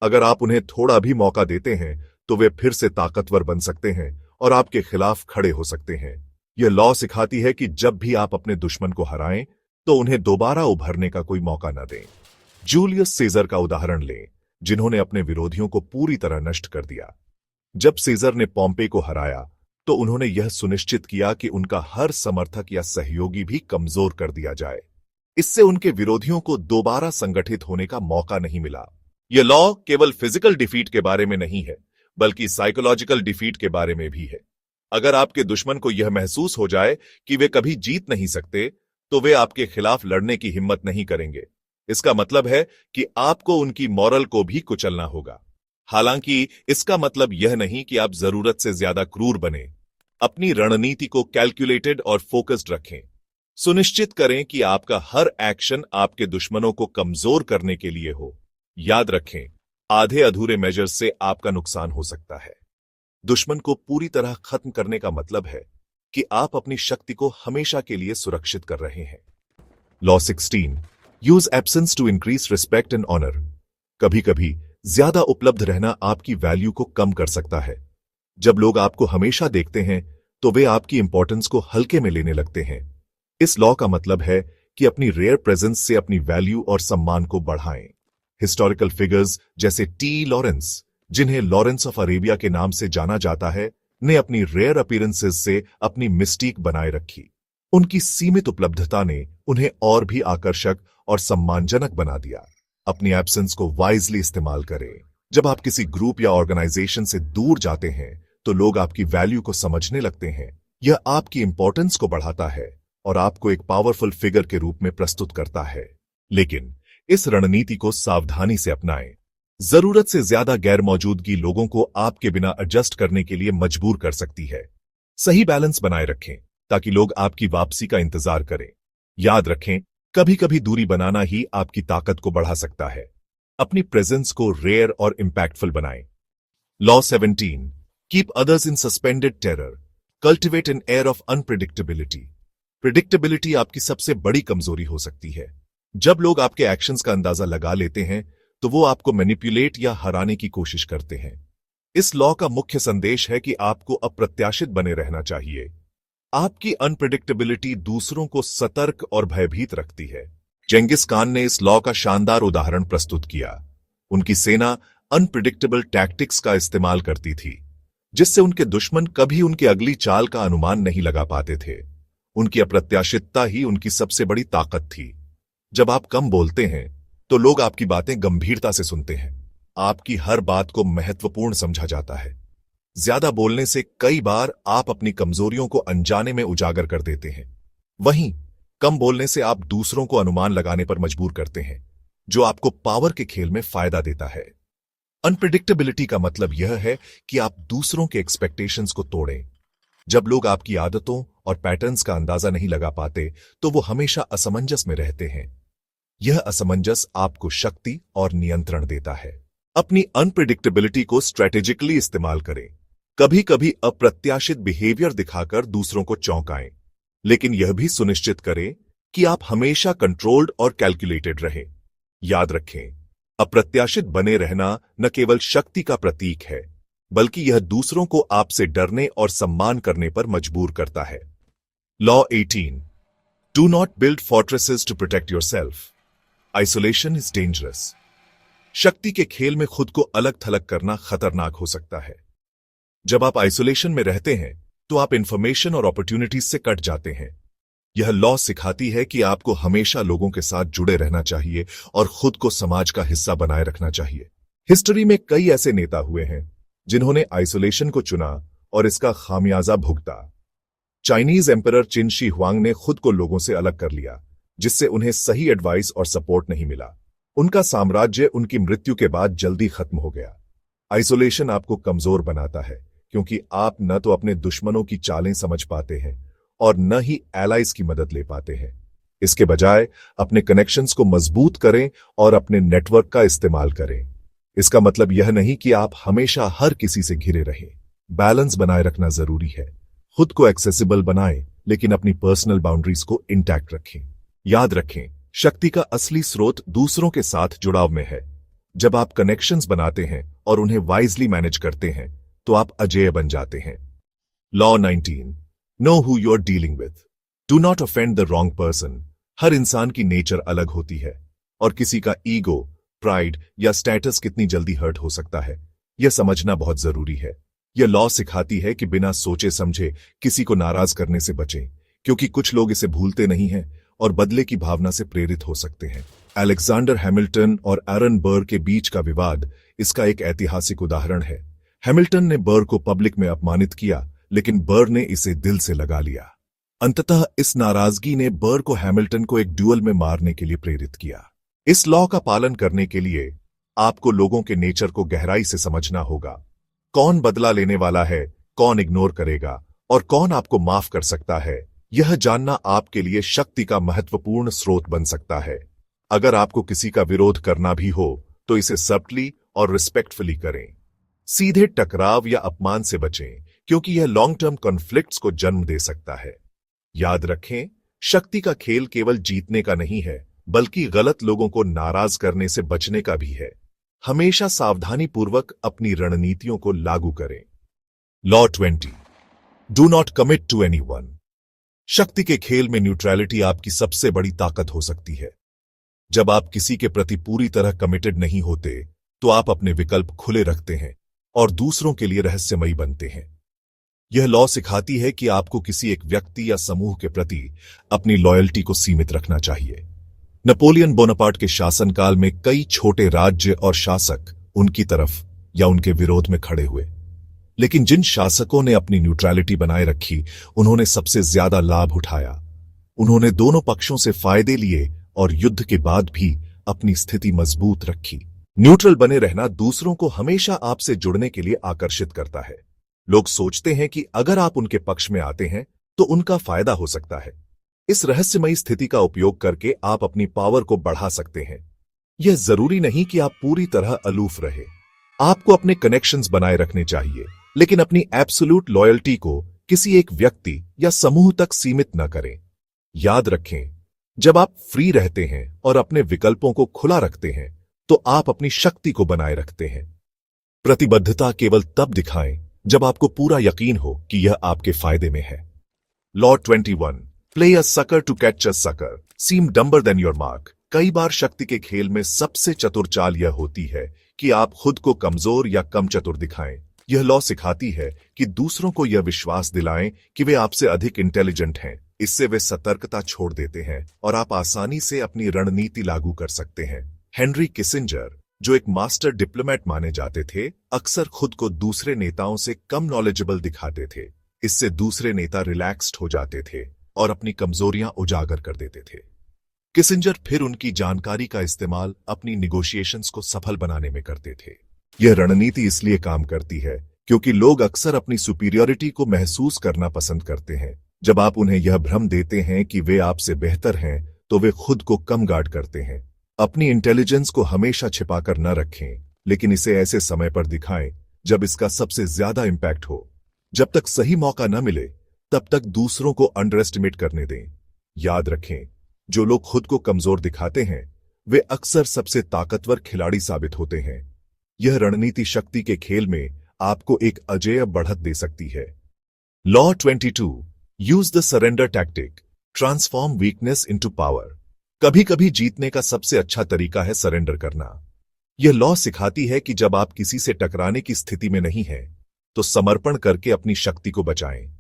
A: अगर आप उन्हें थोड़ा भी मौका देते हैं तो वे फिर से ताकतवर बन सकते हैं और आपके खिलाफ खड़े हो सकते हैं। यह लॉ सिखाती है कि जब भी आप अपने दुश्मन को हराएं तो उन्हें दोबारा उभरने का कोई मौका न दें। जूलियस सीजर का उदाहरण लें, जिन्होंने अपने विरोधियों को पूरी तरह नष्ट कर दिया। जब सीजर ने पॉम्पे को हराया तो उन्होंने यह सुनिश्चित किया कि उनका हर समर्थक या सहयोगी भी कमजोर कर दिया जाए। इससे उनके विरोधियों को दोबारा संगठित होने का मौका नहीं मिला। यह लॉ केवल फिजिकल डिफीट के बारे में नहीं है, बल्कि साइकोलॉजिकल डिफीट के बारे में भी है। अगर आपके दुश्मन को यह महसूस हो जाए कि वे कभी जीत नहीं सकते, तो वे आपके खिलाफ लड़ने की हिम्मत नहीं करेंगे। इसका मतलब है कि आपको उनकी मॉरल को भी कुचलना होगा। हालांकि इसका मतलब यह नहीं कि आप जरूरत से ज्यादा क्रूर बने। अपनी रणनीति को कैलकुलेटेड और फोकस्ड रखें। सुनिश्चित करें कि आपका हर एक्शन आपके दुश्मनों को कमजोर करने के लिए हो। याद रखें, आधे अधूरे मेजर्स से आपका नुकसान हो सकता है। दुश्मन को पूरी तरह खत्म करने का मतलब है कि आप अपनी शक्ति को हमेशा के लिए सुरक्षित कर रहे हैं। Law 16, use absence to increase respect and honour. कभी कभी ज्यादा उपलब्ध रहना आपकी वैल्यू को कम कर सकता है। जब लोग आपको हमेशा देखते हैं तो वे आपकी इंपॉर्टेंस को हल्के में लेने लगते हैं। इस लॉ का मतलब है कि अपनी रेयर प्रेजेंस से अपनी वैल्यू और सम्मान को बढ़ाएं। हिस्टोरिकल फिगर्स जैसे टी लॉरेंस, जिन्हें लॉरेंस ऑफ अरेबिया के नाम से जाना जाता है, ने अपनी रेयर अपीयरेंसेस से अपनी मिस्टीक बनाए रखी। उनकी सीमित उपलब्धता ने उन्हें और भी आकर्षक और सम्मानजनक बना दिया। अपनी एब्सेंस को वाइजली इस्तेमाल करें। जब आप किसी ग्रुप या ऑर्गेनाइजेशन से दूर जाते हैं तो लोग आपकी वैल्यू को समझने लगते हैं। यह आपकी इंपॉर्टेंस को बढ़ाता है और आपको एक पावरफुल फिगर के रूप में प्रस्तुत करता है। लेकिन इस रणनीति को सावधानी से अपनाएं। जरूरत से ज्यादा गैर मौजूदगी लोगों को आपके बिना एडजस्ट करने के लिए मजबूर कर सकती है। सही बैलेंस बनाए रखें ताकि लोग आपकी वापसी का इंतजार करें। याद रखें, कभी कभी दूरी बनाना ही आपकी ताकत को बढ़ा सकता है। अपनी प्रेजेंस को रेयर और इंपैक्टफुल बनाएं। Law 17, keep others in suspended terror, cultivate an air of unpredictability. Predictability आपकी सबसे बड़ी कमजोरी हो सकती है। जब लोग आपके एक्शंस का अंदाजा लगा लेते हैं तो वो आपको मैनिपुलेट या हराने की कोशिश करते हैं। इस लॉ का मुख्य संदेश है कि आपको अप्रत्याशित बने रहना चाहिए। आपकी अनप्रेडिक्टेबिलिटी दूसरों को सतर्क और भयभीत रखती है। जेंगिस खान ने इस लॉ का शानदार उदाहरण प्रस्तुत किया। उनकी सेना अनप्रिडिक्टेबल टैक्टिक्स का इस्तेमाल करती थी, जिससे उनके दुश्मन कभी उनकी अगली चाल का अनुमान नहीं लगा पाते थे। उनकी अप्रत्याशितता ही उनकी सबसे बड़ी ताकत थी। जब आप कम बोलते हैं तो लोग आपकी बातें गंभीरता से सुनते हैं। आपकी हर बात को महत्वपूर्ण समझा जाता है। ज्यादा बोलने से कई बार आप अपनी कमजोरियों को अनजाने में उजागर कर देते हैं। वहीं कम बोलने से आप दूसरों को अनुमान लगाने पर मजबूर करते हैं, जो आपको पावर के खेल में फायदा देता है। अनप्रिडिक्टेबिलिटी का मतलब यह है कि आप दूसरों के एक्सपेक्टेशंस को तोड़ें। जब लोग आपकी आदतों और पैटर्न्स का अंदाजा नहीं लगा पाते, तो वो हमेशा असमंजस में रहते हैं। यह असमंजस आपको शक्ति और नियंत्रण देता है। अपनी अनप्रिडिक्टेबिलिटी को स्ट्रेटेजिकली इस्तेमाल करें। कभी कभी अप्रत्याशित बिहेवियर दिखाकर दूसरों को चौंकाएं, लेकिन यह भी सुनिश्चित करें कि आप हमेशा कंट्रोल्ड और कैलकुलेटेड रहें। याद रखें, अप्रत्याशित बने रहना न केवल शक्ति का प्रतीक है, बल्कि यह दूसरों को आपसे डरने और सम्मान करने पर मजबूर करता है। Law 18। Do not build fortresses to protect yourself. Isolation is dangerous. शक्ति के खेल में खुद को अलग थलग करना खतरनाक हो सकता है। जब आप आइसोलेशन में रहते हैं, तो आप इंफॉर्मेशन और अपॉर्चुनिटीज से कट जाते हैं। यह लॉ सिखाती है कि आपको हमेशा लोगों के साथ जुड़े रहना चाहिए और खुद को समाज का हिस्सा बनाए रखना चाहिए। हिस्ट्री में कई ऐसे नेता हुए हैं जिन्होंने आइसोलेशन को चुना और इसका खामियाजा भुगता। Chinese emperor Qin Shi Huang ने खुद को लोगों से अलग कर लिया, जिससे उन्हें सही एडवाइस और सपोर्ट नहीं मिला। उनका साम्राज्य उनकी मृत्यु के बाद जल्दी खत्म हो गया। आइसोलेशन आपको कमजोर बनाता है, क्योंकि आप न तो अपने दुश्मनों की चालें समझ पाते हैं और न ही एलाइज की मदद ले पाते हैं। इसके बजाय अपने कनेक्शंस को मजबूत करें और अपने नेटवर्क का इस्तेमाल करें। इसका मतलब यह नहीं कि आप हमेशा हर किसी से घिरे रहें। बैलेंस बनाए रखना जरूरी है। खुद को एक्सेसिबल बनाएं, लेकिन अपनी पर्सनल बाउंड्रीज को इंटैक्ट रखें। याद रखें, शक्ति का असली स्रोत दूसरों के साथ जुड़ाव में है। जब आप कनेक्शंस बनाते हैं और उन्हें वाइजली मैनेज करते हैं, तो आप अजेय बन जाते हैं। Law 19। Know who you are dealing with. Do not offend the wrong person. हर इंसान की नेचर अलग होती है और किसी का ईगो, प्राइड या स्टेटस कितनी जल्दी हर्ट हो सकता है, यह समझना बहुत जरूरी है। यह लॉ सिखाती है कि बिना सोचे समझे किसी को नाराज करने से बचें, क्योंकि कुछ लोग इसे भूलते नहीं हैं और बदले की भावना से प्रेरित हो सकते हैं। अलेक्जेंडर हैमिल्टन और एरन बर्र के बीच का विवाद इसका एक ऐतिहासिक उदाहरण है। हैमिल्टन ने बर्र को पब्लिक में अपमानित किया, लेकिन बर्र ने इसे दिल से लगा लिया। अंततः इस नाराजगी ने बर्र को हैमिल्टन को एक ड्यूअल में मारने के लिए प्रेरित किया। इस लॉ का पालन करने के लिए आपको लोगों के नेचर को गहराई से समझना होगा। कौन बदला लेने वाला है, कौन इग्नोर करेगा और कौन आपको माफ कर सकता है, यह जानना आपके लिए शक्ति का महत्वपूर्ण स्रोत बन सकता है। अगर आपको किसी का विरोध करना भी हो, तो इसे सब्टली और रिस्पेक्टफुली करें। सीधे टकराव या अपमान से बचें, क्योंकि यह लॉन्ग टर्म कॉन्फ्लिक्ट्स को जन्म दे सकता है। याद रखें, शक्ति का खेल केवल जीतने का नहीं है, बल्कि गलत लोगों को नाराज करने से बचने का भी है। हमेशा सावधानीपूर्वक अपनी रणनीतियों को लागू करें। Law 20। Do not commit to anyone. शक्ति के खेल में न्यूट्रलिटी आपकी सबसे बड़ी ताकत हो सकती है। जब आप किसी के प्रति पूरी तरह कमिटेड नहीं होते, तो आप अपने विकल्प खुले रखते हैं और दूसरों के लिए रहस्यमयी बनते हैं। यह लॉ सिखाती है कि आपको किसी एक व्यक्ति या समूह के प्रति अपनी लॉयल्टी को सीमित रखना चाहिए। नेपोलियन बोनापार्ट के शासनकाल में कई छोटे राज्य और शासक उनकी तरफ या उनके विरोध में खड़े हुए, लेकिन जिन शासकों ने अपनी न्यूट्रलिटी बनाए रखी, उन्होंने सबसे ज्यादा लाभ उठाया। उन्होंने दोनों पक्षों से फायदे लिए और युद्ध के बाद भी अपनी स्थिति मजबूत रखी। न्यूट्रल बने रहना दूसरों को हमेशा आपसे जुड़ने के लिए आकर्षित करता है। लोग सोचते हैं कि अगर आप उनके पक्ष में आते हैं, तो उनका फायदा हो सकता है। इस रहस्यमयी स्थिति का उपयोग करके आप अपनी पावर को बढ़ा सकते हैं। यह जरूरी नहीं कि आप पूरी तरह अलूफ रहे। आपको अपने कनेक्शंस बनाए रखने चाहिए, लेकिन अपनी एब्सोल्यूट लॉयल्टी को किसी एक व्यक्ति या समूह तक सीमित न करें। याद रखें, जब आप फ्री रहते हैं और अपने विकल्पों को खुला रखते हैं, तो आप अपनी शक्ति को बनाए रखते हैं। प्रतिबद्धता केवल तब दिखाएं जब आपको पूरा यकीन हो कि यह आपके फायदे में है। Law 21। Play a sucker to catch a sucker, seem dumber than your mark. कई बार शक्ति के खेल में सबसे चतुर चाल यह होती है कि आप खुद को कमजोर या कम चतुर दिखाएं। यह लॉ सिखाती है कि दूसरों को यह विश्वास दिलाएं कि वे आपसे अधिक इंटेलिजेंट हैं। इससे वे सतर्कता छोड़ देते हैं और आप आसानी से अपनी रणनीति लागू कर सकते हैं। हेनरी किसिंजर, जो एक मास्टर डिप्लोमेट माने जाते थे, अक्सर खुद को दूसरे नेताओं से कम नॉलेजेबल दिखाते थे। इससे दूसरे नेता रिलैक्स्ड हो जाते थे और अपनी कमजोरियां उजागर कर देते थे। किसिंजर फिर उनकी जानकारी का इस्तेमाल अपनी निगोशिएशंस को सफल बनाने में करते थे। यह रणनीति इसलिए काम करती है क्योंकि लोग अक्सर अपनी सुपीरियरिटी को महसूस करना पसंद करते हैं। जब आप उन्हें यह भ्रम देते हैं कि वे आपसे बेहतर हैं, तो वे खुद को कम गार्ड करते हैं। अपनी इंटेलिजेंस को हमेशा छिपाकर न रखें, लेकिन इसे ऐसे समय पर दिखाएं जब इसका सबसे ज्यादा इंपैक्ट हो। जब तक सही मौका न मिले, तब तक दूसरों को अंडर एस्टिमेट करने दें। याद रखें, जो लोग खुद को कमजोर दिखाते हैं, वे अक्सर सबसे ताकतवर खिलाड़ी साबित होते हैं। यह रणनीति शक्ति के खेल में आपको एक अजेय बढ़त दे सकती है। Law 22, use the surrender tactic, transform weakness into power. कभी कभी जीतने का सबसे अच्छा तरीका है सरेंडर करना। यह लॉ सिखाती है कि जब आप किसी से टकराने की स्थिति में नहीं हैं, तो समर्पण करके अपनी शक्ति को बचाएं।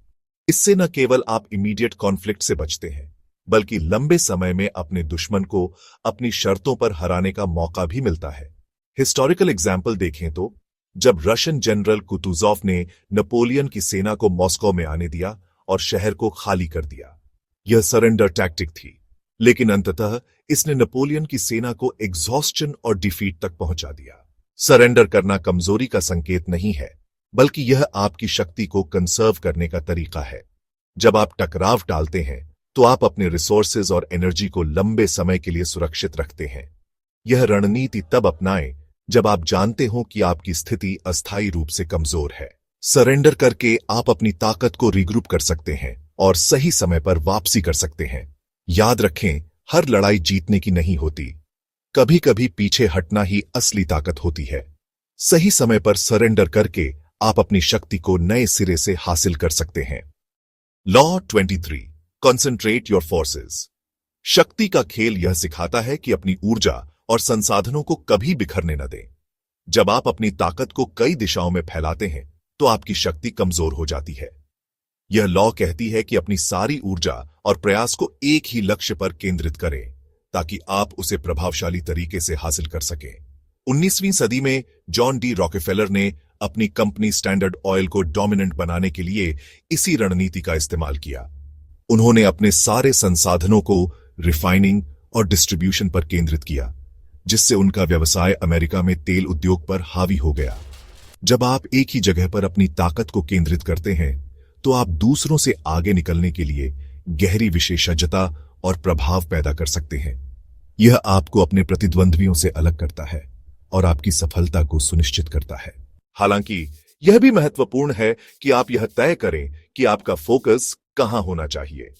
A: इससे न केवल आप इमीडिएट कॉन्फ्लिक्ट से बचते हैं, बल्कि लंबे समय में अपने दुश्मन को अपनी शर्तों पर हराने का मौका भी मिलता है। हिस्टोरिकल एग्जाम्पल देखें तो जब रशियन जनरल कुतुजोव ने नेपोलियन की सेना को मॉस्को में आने दिया और शहर को खाली कर दिया, यह सरेंडर टैक्टिक थी, लेकिन अंततः इसने नेपोलियन की सेना को एग्जॉस्शन और डिफीट तक पहुंचा दिया। सरेंडर करना कमजोरी का संकेत नहीं है, बल्कि यह आपकी शक्ति को कंसर्व करने का तरीका है। जब आप टकराव टालते हैं, तो आप अपने रिसोर्सेज और एनर्जी को लंबे समय के लिए सुरक्षित रखते हैं। यह रणनीति तब अपनाएं जब आप जानते हो कि आपकी स्थिति अस्थायी रूप से कमजोर है। सरेंडर करके आप अपनी ताकत को रिग्रुप कर सकते हैं और सही समय पर वापसी कर सकते हैं। याद रखें, हर लड़ाई जीतने की नहीं होती। कभी कभी पीछे हटना ही असली ताकत होती है। सही समय पर सरेंडर करके आप अपनी शक्ति को नए सिरे से हासिल कर सकते हैं। Law 23, concentrate your forces. शक्ति का खेल यह सिखाता है कि अपनी ऊर्जा और संसाधनों को कभी बिखरने न दें। जब आप अपनी ताकत को कई दिशाओं में फैलाते हैं, तो आपकी शक्ति कमजोर हो जाती है। यह लॉ कहती है कि अपनी सारी ऊर्जा और प्रयास को एक ही लक्ष्य पर केंद्रित करें, ताकि आप उसे प्रभावशाली तरीके से हासिल कर सकें। 19वीं सदी में जॉन डी रॉकेफेलर ने अपनी कंपनी स्टैंडर्ड ऑयल को डोमिनेंट बनाने के लिए इसी रणनीति का इस्तेमाल किया। उन्होंने अपने सारे संसाधनों को रिफाइनिंग और डिस्ट्रीब्यूशन पर केंद्रित किया, जिससे उनका व्यवसाय अमेरिका में तेल उद्योग पर हावी हो गया। जब आप एक ही जगह पर अपनी ताकत को केंद्रित करते हैं, तो आप दूसरों से आगे निकलने के लिए गहरी विशेषज्ञता और प्रभाव पैदा कर सकते हैं। यह आपको अपने प्रतिद्वंद्वियों से अलग करता है और आपकी सफलता को सुनिश्चित करता है। हालांकि यह भी महत्वपूर्ण है कि आप यह तय करें कि आपका फोकस कहां होना चाहिए।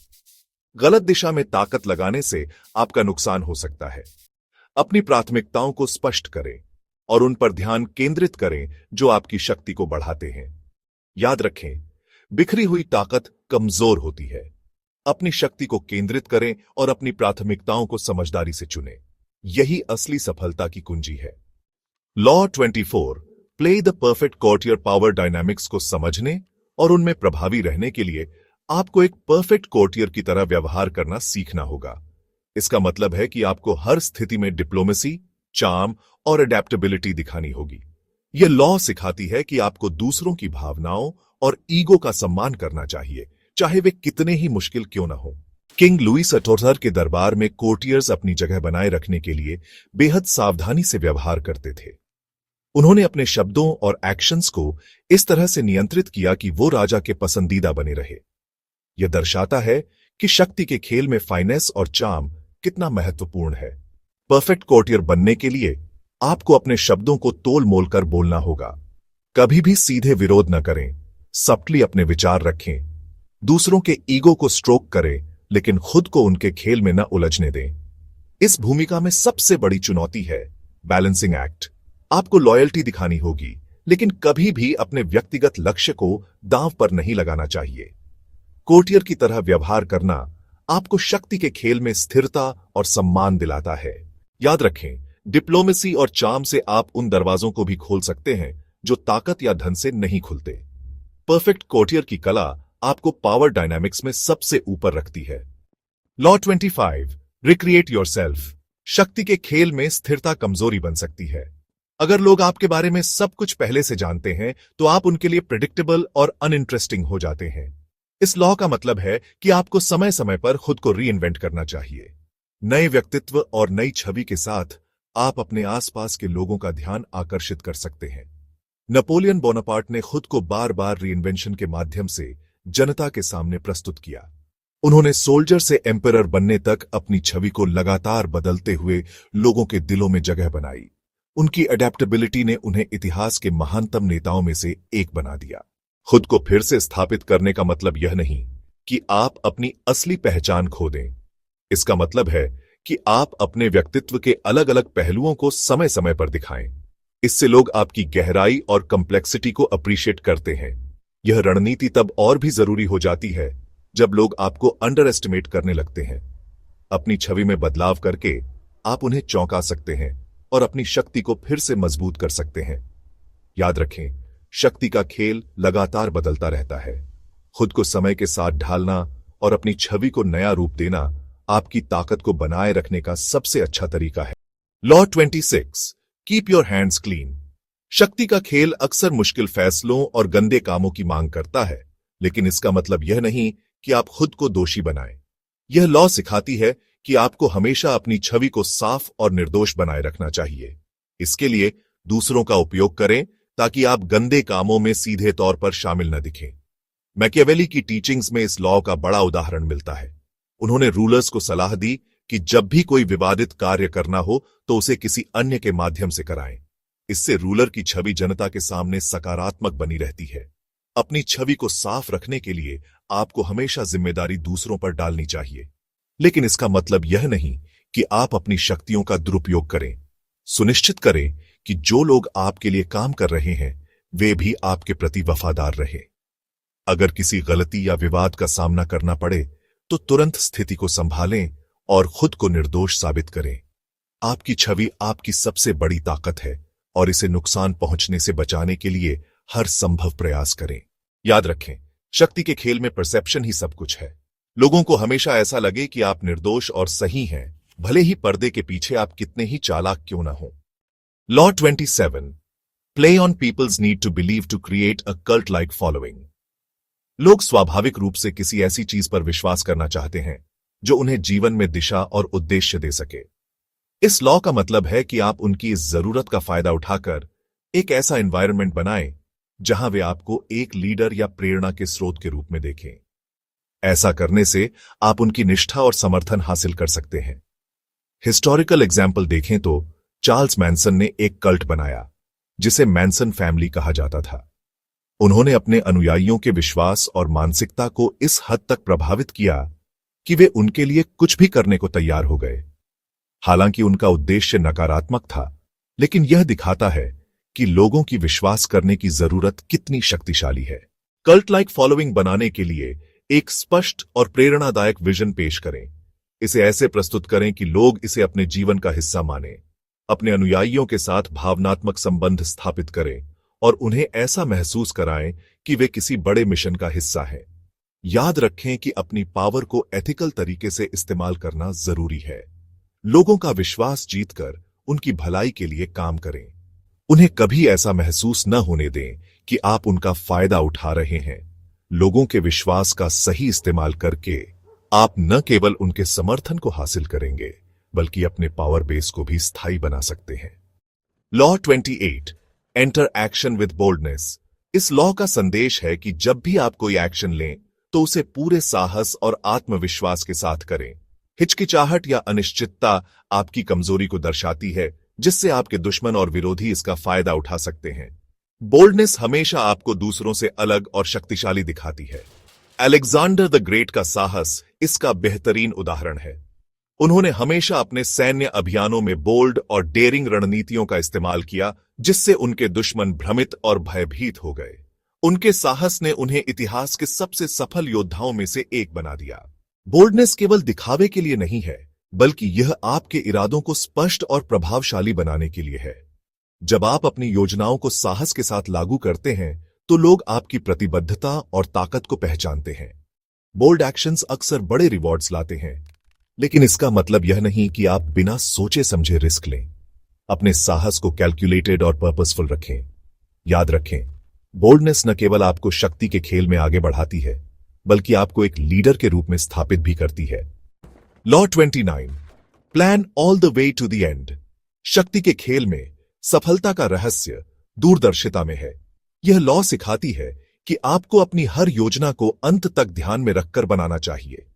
A: गलत दिशा में ताकत लगाने से आपका नुकसान हो सकता है। अपनी प्राथमिकताओं को स्पष्ट करें और उन पर ध्यान केंद्रित करें जो आपकी शक्ति को बढ़ाते हैं। याद रखें, बिखरी हुई ताकत कमजोर होती है। अपनी शक्ति को केंद्रित करें और अपनी प्राथमिकताओं को समझदारी से चुनें। यही असली सफलता की कुंजी है। Law 24, play the perfect courtier power dynamics को समझने और उनमें प्रभावी रहने के लिए आपको एक परफेक्ट कोर्टियर की तरह व्यवहार करना सीखना होगा। इसका मतलब है कि आपको हर स्थिति में डिप्लोमेसी, चार्म और अडेप्टेबिलिटी दिखानी होगी। यह लॉ सिखाती है कि आपको दूसरों की भावनाओं और ईगो का सम्मान करना चाहिए, चाहे वे कितने ही मुश्किल क्यों न हो। किंग लुईस 14 के दरबार में कोर्टियर्स अपनी जगह बनाए रखने के लिए बेहद सावधानी से व्यवहार करते थे। उन्होंने अपने शब्दों और एक्शंस को इस तरह से नियंत्रित किया कि वो राजा के पसंदीदा बने रहे। यह दर्शाता है कि शक्ति के खेल में फाइनेस और चार्म कितना महत्वपूर्ण है। परफेक्ट कोर्टियर बनने के लिए आपको अपने शब्दों को तोल मोल कर बोलना होगा। कभी भी सीधे विरोध न करें, सब्टली अपने विचार रखें। दूसरों के ईगो को स्ट्रोक करें, लेकिन खुद को उनके खेल में न उलझने दें। इस भूमिका में सबसे बड़ी चुनौती है बैलेंसिंग एक्ट। आपको लॉयल्टी दिखानी होगी, लेकिन कभी भी अपने व्यक्तिगत लक्ष्य को दांव पर नहीं लगाना चाहिए। कोर्टियर की तरह व्यवहार करना आपको शक्ति के खेल में स्थिरता और सम्मान दिलाता है। याद रखें, डिप्लोमेसी और चार्म से आप उन दरवाजों को भी खोल सकते हैं जो ताकत या धन से नहीं खुलते। परफेक्ट कोर्टियर की कला आपको पावर डायनामिक्स में सबसे ऊपर रखती है। Law 25, recreate yourself. शक्ति के खेल में स्थिरता कमजोरी बन सकती है, अगर लोग आपके बारे में सब कुछ पहले से जानते हैं तो आप उनके लिए प्रिडिक्टेबल और अनइंटरेस्टिंग हो जाते हैं। इस लॉ का मतलब है कि आपको समय समय पर खुद को रीइन्वेंट करना चाहिए। नए व्यक्तित्व और नई छवि के साथ आप अपने आसपास के लोगों का ध्यान आकर्षित कर सकते हैं। नेपोलियन बोनापार्ट ने खुद को बार बार रीइन्वेंशन के माध्यम से जनता के सामने प्रस्तुत किया। उन्होंने सोल्जर से एम्परर बनने तक अपनी छवि को लगातार बदलते हुए लोगों के दिलों में जगह बनाई। उनकी अडेप्टेबिलिटी ने उन्हें इतिहास के महानतम नेताओं में से एक बना दिया। खुद को फिर से स्थापित करने का मतलब यह नहीं कि आप अपनी असली पहचान खो दें। इसका मतलब है कि आप अपने व्यक्तित्व के अलग अलग पहलुओं को समय समय पर दिखाएं। इससे लोग आपकी गहराई और कॉम्प्लेक्सिटी को अप्रिशिएट करते हैं। यह रणनीति तब और भी जरूरी हो जाती है जब लोग आपको अंडर एस्टिमेट करने लगते हैं। अपनी छवि में बदलाव करके आप उन्हें चौंका सकते हैं और अपनी शक्ति को फिर से मजबूत कर सकते हैं। याद रखें, शक्ति का खेल लगातार बदलता रहता है। खुद को समय के साथ ढालना और अपनी छवि को नया रूप देना आपकी ताकत को बनाए रखने का सबसे अच्छा तरीका है। Law 26, keep your hands clean. शक्ति का खेल अक्सर मुश्किल फैसलों और गंदे कामों की मांग करता है, लेकिन इसका मतलब यह नहीं कि आप खुद को दोषी बनाएं। यह लॉ सिखाती है कि आपको हमेशा अपनी छवि को साफ और निर्दोष बनाए रखना चाहिए। इसके लिए दूसरों का उपयोग करें ताकि आप गंदे कामों में सीधे तौर पर शामिल न दिखें। मैकियावेली की टीचिंग्स में इस लॉ का बड़ा उदाहरण मिलता है। उन्होंने रूलर्स को सलाह दी कि जब भी कोई विवादित कार्य करना हो तो उसे किसी अन्य के माध्यम से कराएं। इससे रूलर की छवि जनता के सामने सकारात्मक बनी रहती है। अपनी छवि को साफ रखने के लिए आपको हमेशा जिम्मेदारी दूसरों पर डालनी चाहिए, लेकिन इसका मतलब यह नहीं कि आप अपनी शक्तियों का दुरुपयोग करें। सुनिश्चित करें कि जो लोग आपके लिए काम कर रहे हैं वे भी आपके प्रति वफादार रहें। अगर किसी गलती या विवाद का सामना करना पड़े तो तुरंत स्थिति को संभालें और खुद को निर्दोष साबित करें। आपकी छवि आपकी सबसे बड़ी ताकत है और इसे नुकसान पहुंचने से बचाने के लिए हर संभव प्रयास करें। याद रखें, शक्ति के खेल में परसेप्शन ही सब कुछ है। लोगों को हमेशा ऐसा लगे कि आप निर्दोष और सही हैं, भले ही पर्दे के पीछे आप कितने ही चालाक क्यों न हो। Law 27, play on people's need to believe to create a cult like following. लोग स्वाभाविक रूप से किसी ऐसी चीज पर विश्वास करना चाहते हैं जो उन्हें जीवन में दिशा और उद्देश्य दे सके। इस लॉ का मतलब है कि आप उनकी इस जरूरत का फायदा उठाकर एक ऐसा एनवायरनमेंट बनाएं जहां वे आपको एक लीडर या प्रेरणा के स्रोत के रूप में देखें। ऐसा करने से आप उनकी निष्ठा और समर्थन हासिल कर सकते हैं। हिस्टोरिकल एग्जाम्पल देखें तो चार्ल्स मैनसन ने एक कल्ट बनाया जिसे मैनसन फैमिली कहा जाता था। उन्होंने अपने अनुयायियों के विश्वास और मानसिकता को इस हद तक प्रभावित किया कि वे उनके लिए कुछ भी करने को तैयार हो गए। हालांकि उनका उद्देश्य नकारात्मक था, लेकिन यह दिखाता है कि लोगों की विश्वास करने की जरूरत कितनी शक्तिशाली है। कल्ट लाइक फॉलोइंग बनाने के लिए एक स्पष्ट और प्रेरणादायक विजन पेश करें। इसे ऐसे प्रस्तुत करें कि लोग इसे अपने जीवन का हिस्सा मानें। अपने अनुयायियों के साथ भावनात्मक संबंध स्थापित करें और उन्हें ऐसा महसूस कराएं कि वे किसी बड़े मिशन का हिस्सा हैं। याद रखें कि अपनी पावर को एथिकल तरीके से इस्तेमाल करना जरूरी है। लोगों का विश्वास जीतकर उनकी भलाई के लिए काम करें। उन्हें कभी ऐसा महसूस न होने दें कि आप उनका फायदा उठा रहे हैं। लोगों के विश्वास का सही इस्तेमाल करके आप न केवल उनके समर्थन को हासिल करेंगे बल्कि अपने पावर बेस को भी स्थायी बना सकते हैं। Law 28, enter action with boldness. इस लॉ का संदेश है कि जब भी आप कोई एक्शन लें तो उसे पूरे साहस और आत्मविश्वास के साथ करें। हिचकिचाहट या अनिश्चितता आपकी कमजोरी को दर्शाती है, जिससे आपके दुश्मन और विरोधी इसका फायदा उठा सकते हैं। बोल्डनेस हमेशा आपको दूसरों से अलग और शक्तिशाली दिखाती है। अलेक्जेंडर द ग्रेट का साहस इसका बेहतरीन उदाहरण है। उन्होंने हमेशा अपने सैन्य अभियानों में बोल्ड और डेयरिंग रणनीतियों का इस्तेमाल किया, जिससे उनके दुश्मन भ्रमित और भयभीत हो गए। उनके साहस ने उन्हें इतिहास के सबसे सफल योद्धाओं में से एक बना दिया। बोल्डनेस केवल दिखावे के लिए नहीं है, बल्कि यह आपके इरादों को स्पष्ट और प्रभावशाली बनाने के लिए है। जब आप अपनी योजनाओं को साहस के साथ लागू करते हैं तो लोग आपकी प्रतिबद्धता और ताकत को पहचानते हैं। बोल्ड एक्शंस अक्सर बड़े रिवॉर्ड्स लाते हैं, लेकिन इसका मतलब यह नहीं कि आप बिना सोचे समझे रिस्क लें। अपने साहस को कैलकुलेटेड और पर्पसफुल रखें। याद रखें, बोल्डनेस न केवल आपको शक्ति के खेल में आगे बढ़ाती है, बल्कि आपको एक लीडर के रूप में स्थापित भी करती है। Law 29, plan all the way to the end. शक्ति के खेल में सफलता का रहस्य दूरदर्शिता में है। यह लॉ सिखाती है कि आपको अपनी हर योजना को अंत तक ध्यान में रखकर बनाना चाहिए।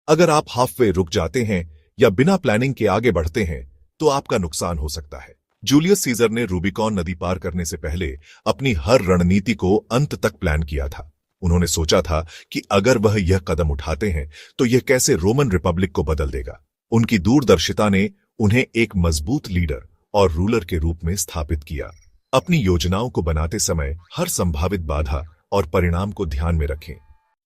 A: अगर आप हाफवे रुक जाते हैं या बिना प्लानिंग के आगे बढ़ते हैं तो आपका नुकसान हो सकता है। जूलियस सीजर ने रूबिकॉन नदी पार करने से पहले अपनी हर रणनीति को अंत तक प्लान किया था। उन्होंने सोचा था कि अगर वह यह कदम उठाते हैं तो यह कैसे रोमन रिपब्लिक को बदल देगा। उनकी दूरदर्शिता ने उन्हें एक मजबूत लीडर और रूलर के रूप में स्थापित किया। अपनी योजनाओं को बनाते समय हर संभावित बाधा और परिणाम को ध्यान में रखें।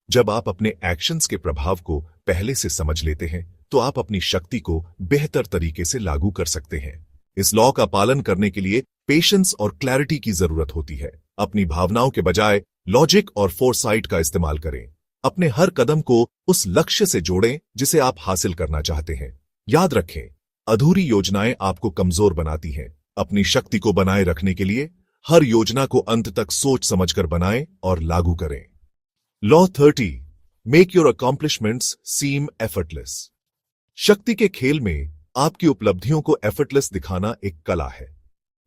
A: जब आप अपने एक्शंस के प्रभाव को पहले से समझ लेते हैं तो आप अपनी शक्ति को बेहतर तरीके से लागू कर सकते हैं। इस लॉ का पालन करने के लिए पेशेंस और क्लैरिटी की जरूरत होती है। अपनी भावनाओं के बजाय लॉजिक और फोरसाइट का इस्तेमाल करें। अपने हर कदम को उस लक्ष्य से जोड़ें जिसे आप हासिल करना चाहते हैं। याद रखें, अधूरी योजनाएं आपको कमजोर बनाती हैं। अपनी शक्ति को बनाए रखने के लिए हर योजना को अंत तक सोच समझकर बनाएं और लागू करें। Law 30, make your accomplishments seem effortless. शक्ति के खेल में आपकी उपलब्धियों को एफर्टलेस दिखाना एक कला है।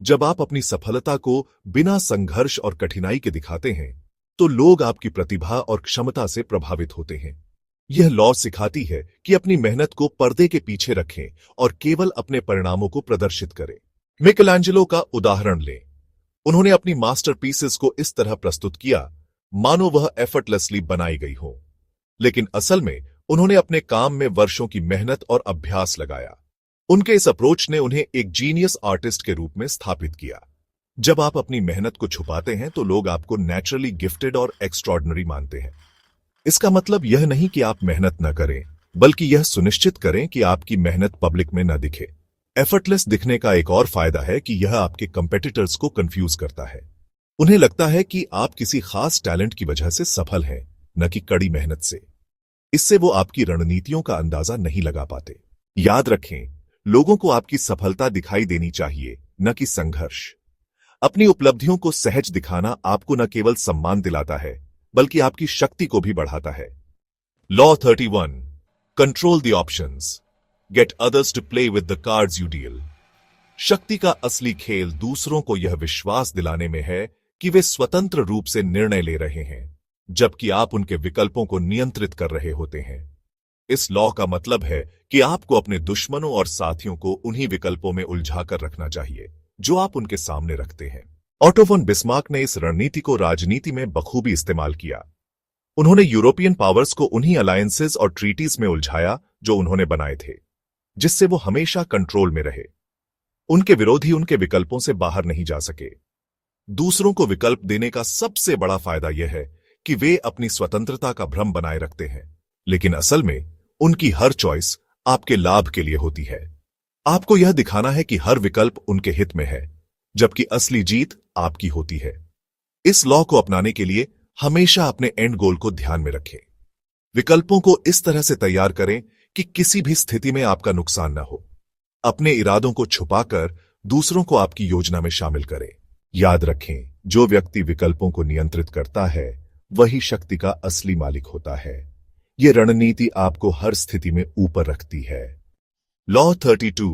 A: जब आप अपनी सफलता को बिना संघर्ष और कठिनाई के दिखाते हैं तो लोग आपकी प्रतिभा और क्षमता से प्रभावित होते हैं। यह लॉ सिखाती है कि अपनी मेहनत को पर्दे के पीछे रखें और केवल अपने परिणामों को प्रदर्शित करें। मिकेलांजेलो का उदाहरण लें। उन्होंने अपनी मास्टरपीसेस को इस तरह प्रस्तुत किया मानो वह एफर्टलेसली बनाई गई हो, लेकिन असल में उन्होंने अपने काम में वर्षों की मेहनत और अभ्यास लगाया। उनके इस अप्रोच ने उन्हें एक जीनियस आर्टिस्ट के रूप में स्थापित किया। जब आप अपनी मेहनत को छुपाते हैं तो लोग आपको नेचुरली गिफ्टेड और एक्स्ट्रॉर्डिनरी मानते हैं। इसका मतलब यह नहीं कि आप मेहनत न करें, बल्कि यह सुनिश्चित करें कि आपकी मेहनत पब्लिक में न दिखे। एफर्टलेस दिखने का एक और फायदा है कि यह आपके कंपेटिटर्स को कंफ्यूज करता है। उन्हें लगता है कि आप किसी खास टैलेंट की वजह से सफल हैं, न कि कड़ी मेहनत से। इससे वो आपकी रणनीतियों का अंदाजा नहीं लगा पाते। याद रखें, लोगों को आपकी सफलता दिखाई देनी चाहिए, न कि संघर्ष। अपनी उपलब्धियों को सहज दिखाना आपको न केवल सम्मान दिलाता है, बल्कि आपकी शक्ति को भी बढ़ाता है। Law 31, control the options, get others to play with the cards you deal. शक्ति का असली खेल दूसरों को यह विश्वास दिलाने में है कि वे स्वतंत्र रूप से निर्णय ले रहे हैं, जबकि आप उनके विकल्पों को नियंत्रित कर रहे होते हैं। इस लॉ का मतलब है कि आपको अपने दुश्मनों और साथियों को उन्हीं विकल्पों में उलझाकर रखना चाहिए जो आप उनके सामने रखते हैं। ऑटो वन बिस्मार्क ने इस रणनीति को राजनीति में बखूबी इस्तेमाल किया। उन्होंने यूरोपियन पावर्स को उन्हीं अलायंसेस और ट्रीटीज में उलझाया जो उन्होंने बनाए थे, जिससे वो हमेशा कंट्रोल में रहे। उनके विरोधी उनके विकल्पों से बाहर नहीं जा सके। दूसरों को विकल्प देने का सबसे बड़ा फायदा यह है कि वे अपनी स्वतंत्रता का भ्रम बनाए रखते हैं, लेकिन असल में उनकी हर चॉइस आपके लाभ के लिए होती है। आपको यह दिखाना है कि हर विकल्प उनके हित में है, जबकि असली जीत आपकी होती है। इस लॉ को अपनाने के लिए हमेशा अपने एंड गोल को ध्यान में रखें। विकल्पों को इस तरह से तैयार करें कि किसी भी स्थिति में आपका नुकसान न हो। अपने इरादों को छुपाकर दूसरों को आपकी योजना में शामिल करें। याद रखें, जो व्यक्ति विकल्पों को नियंत्रित करता है वही शक्ति का असली मालिक होता है। यह रणनीति आपको हर स्थिति में ऊपर रखती है। Law 32,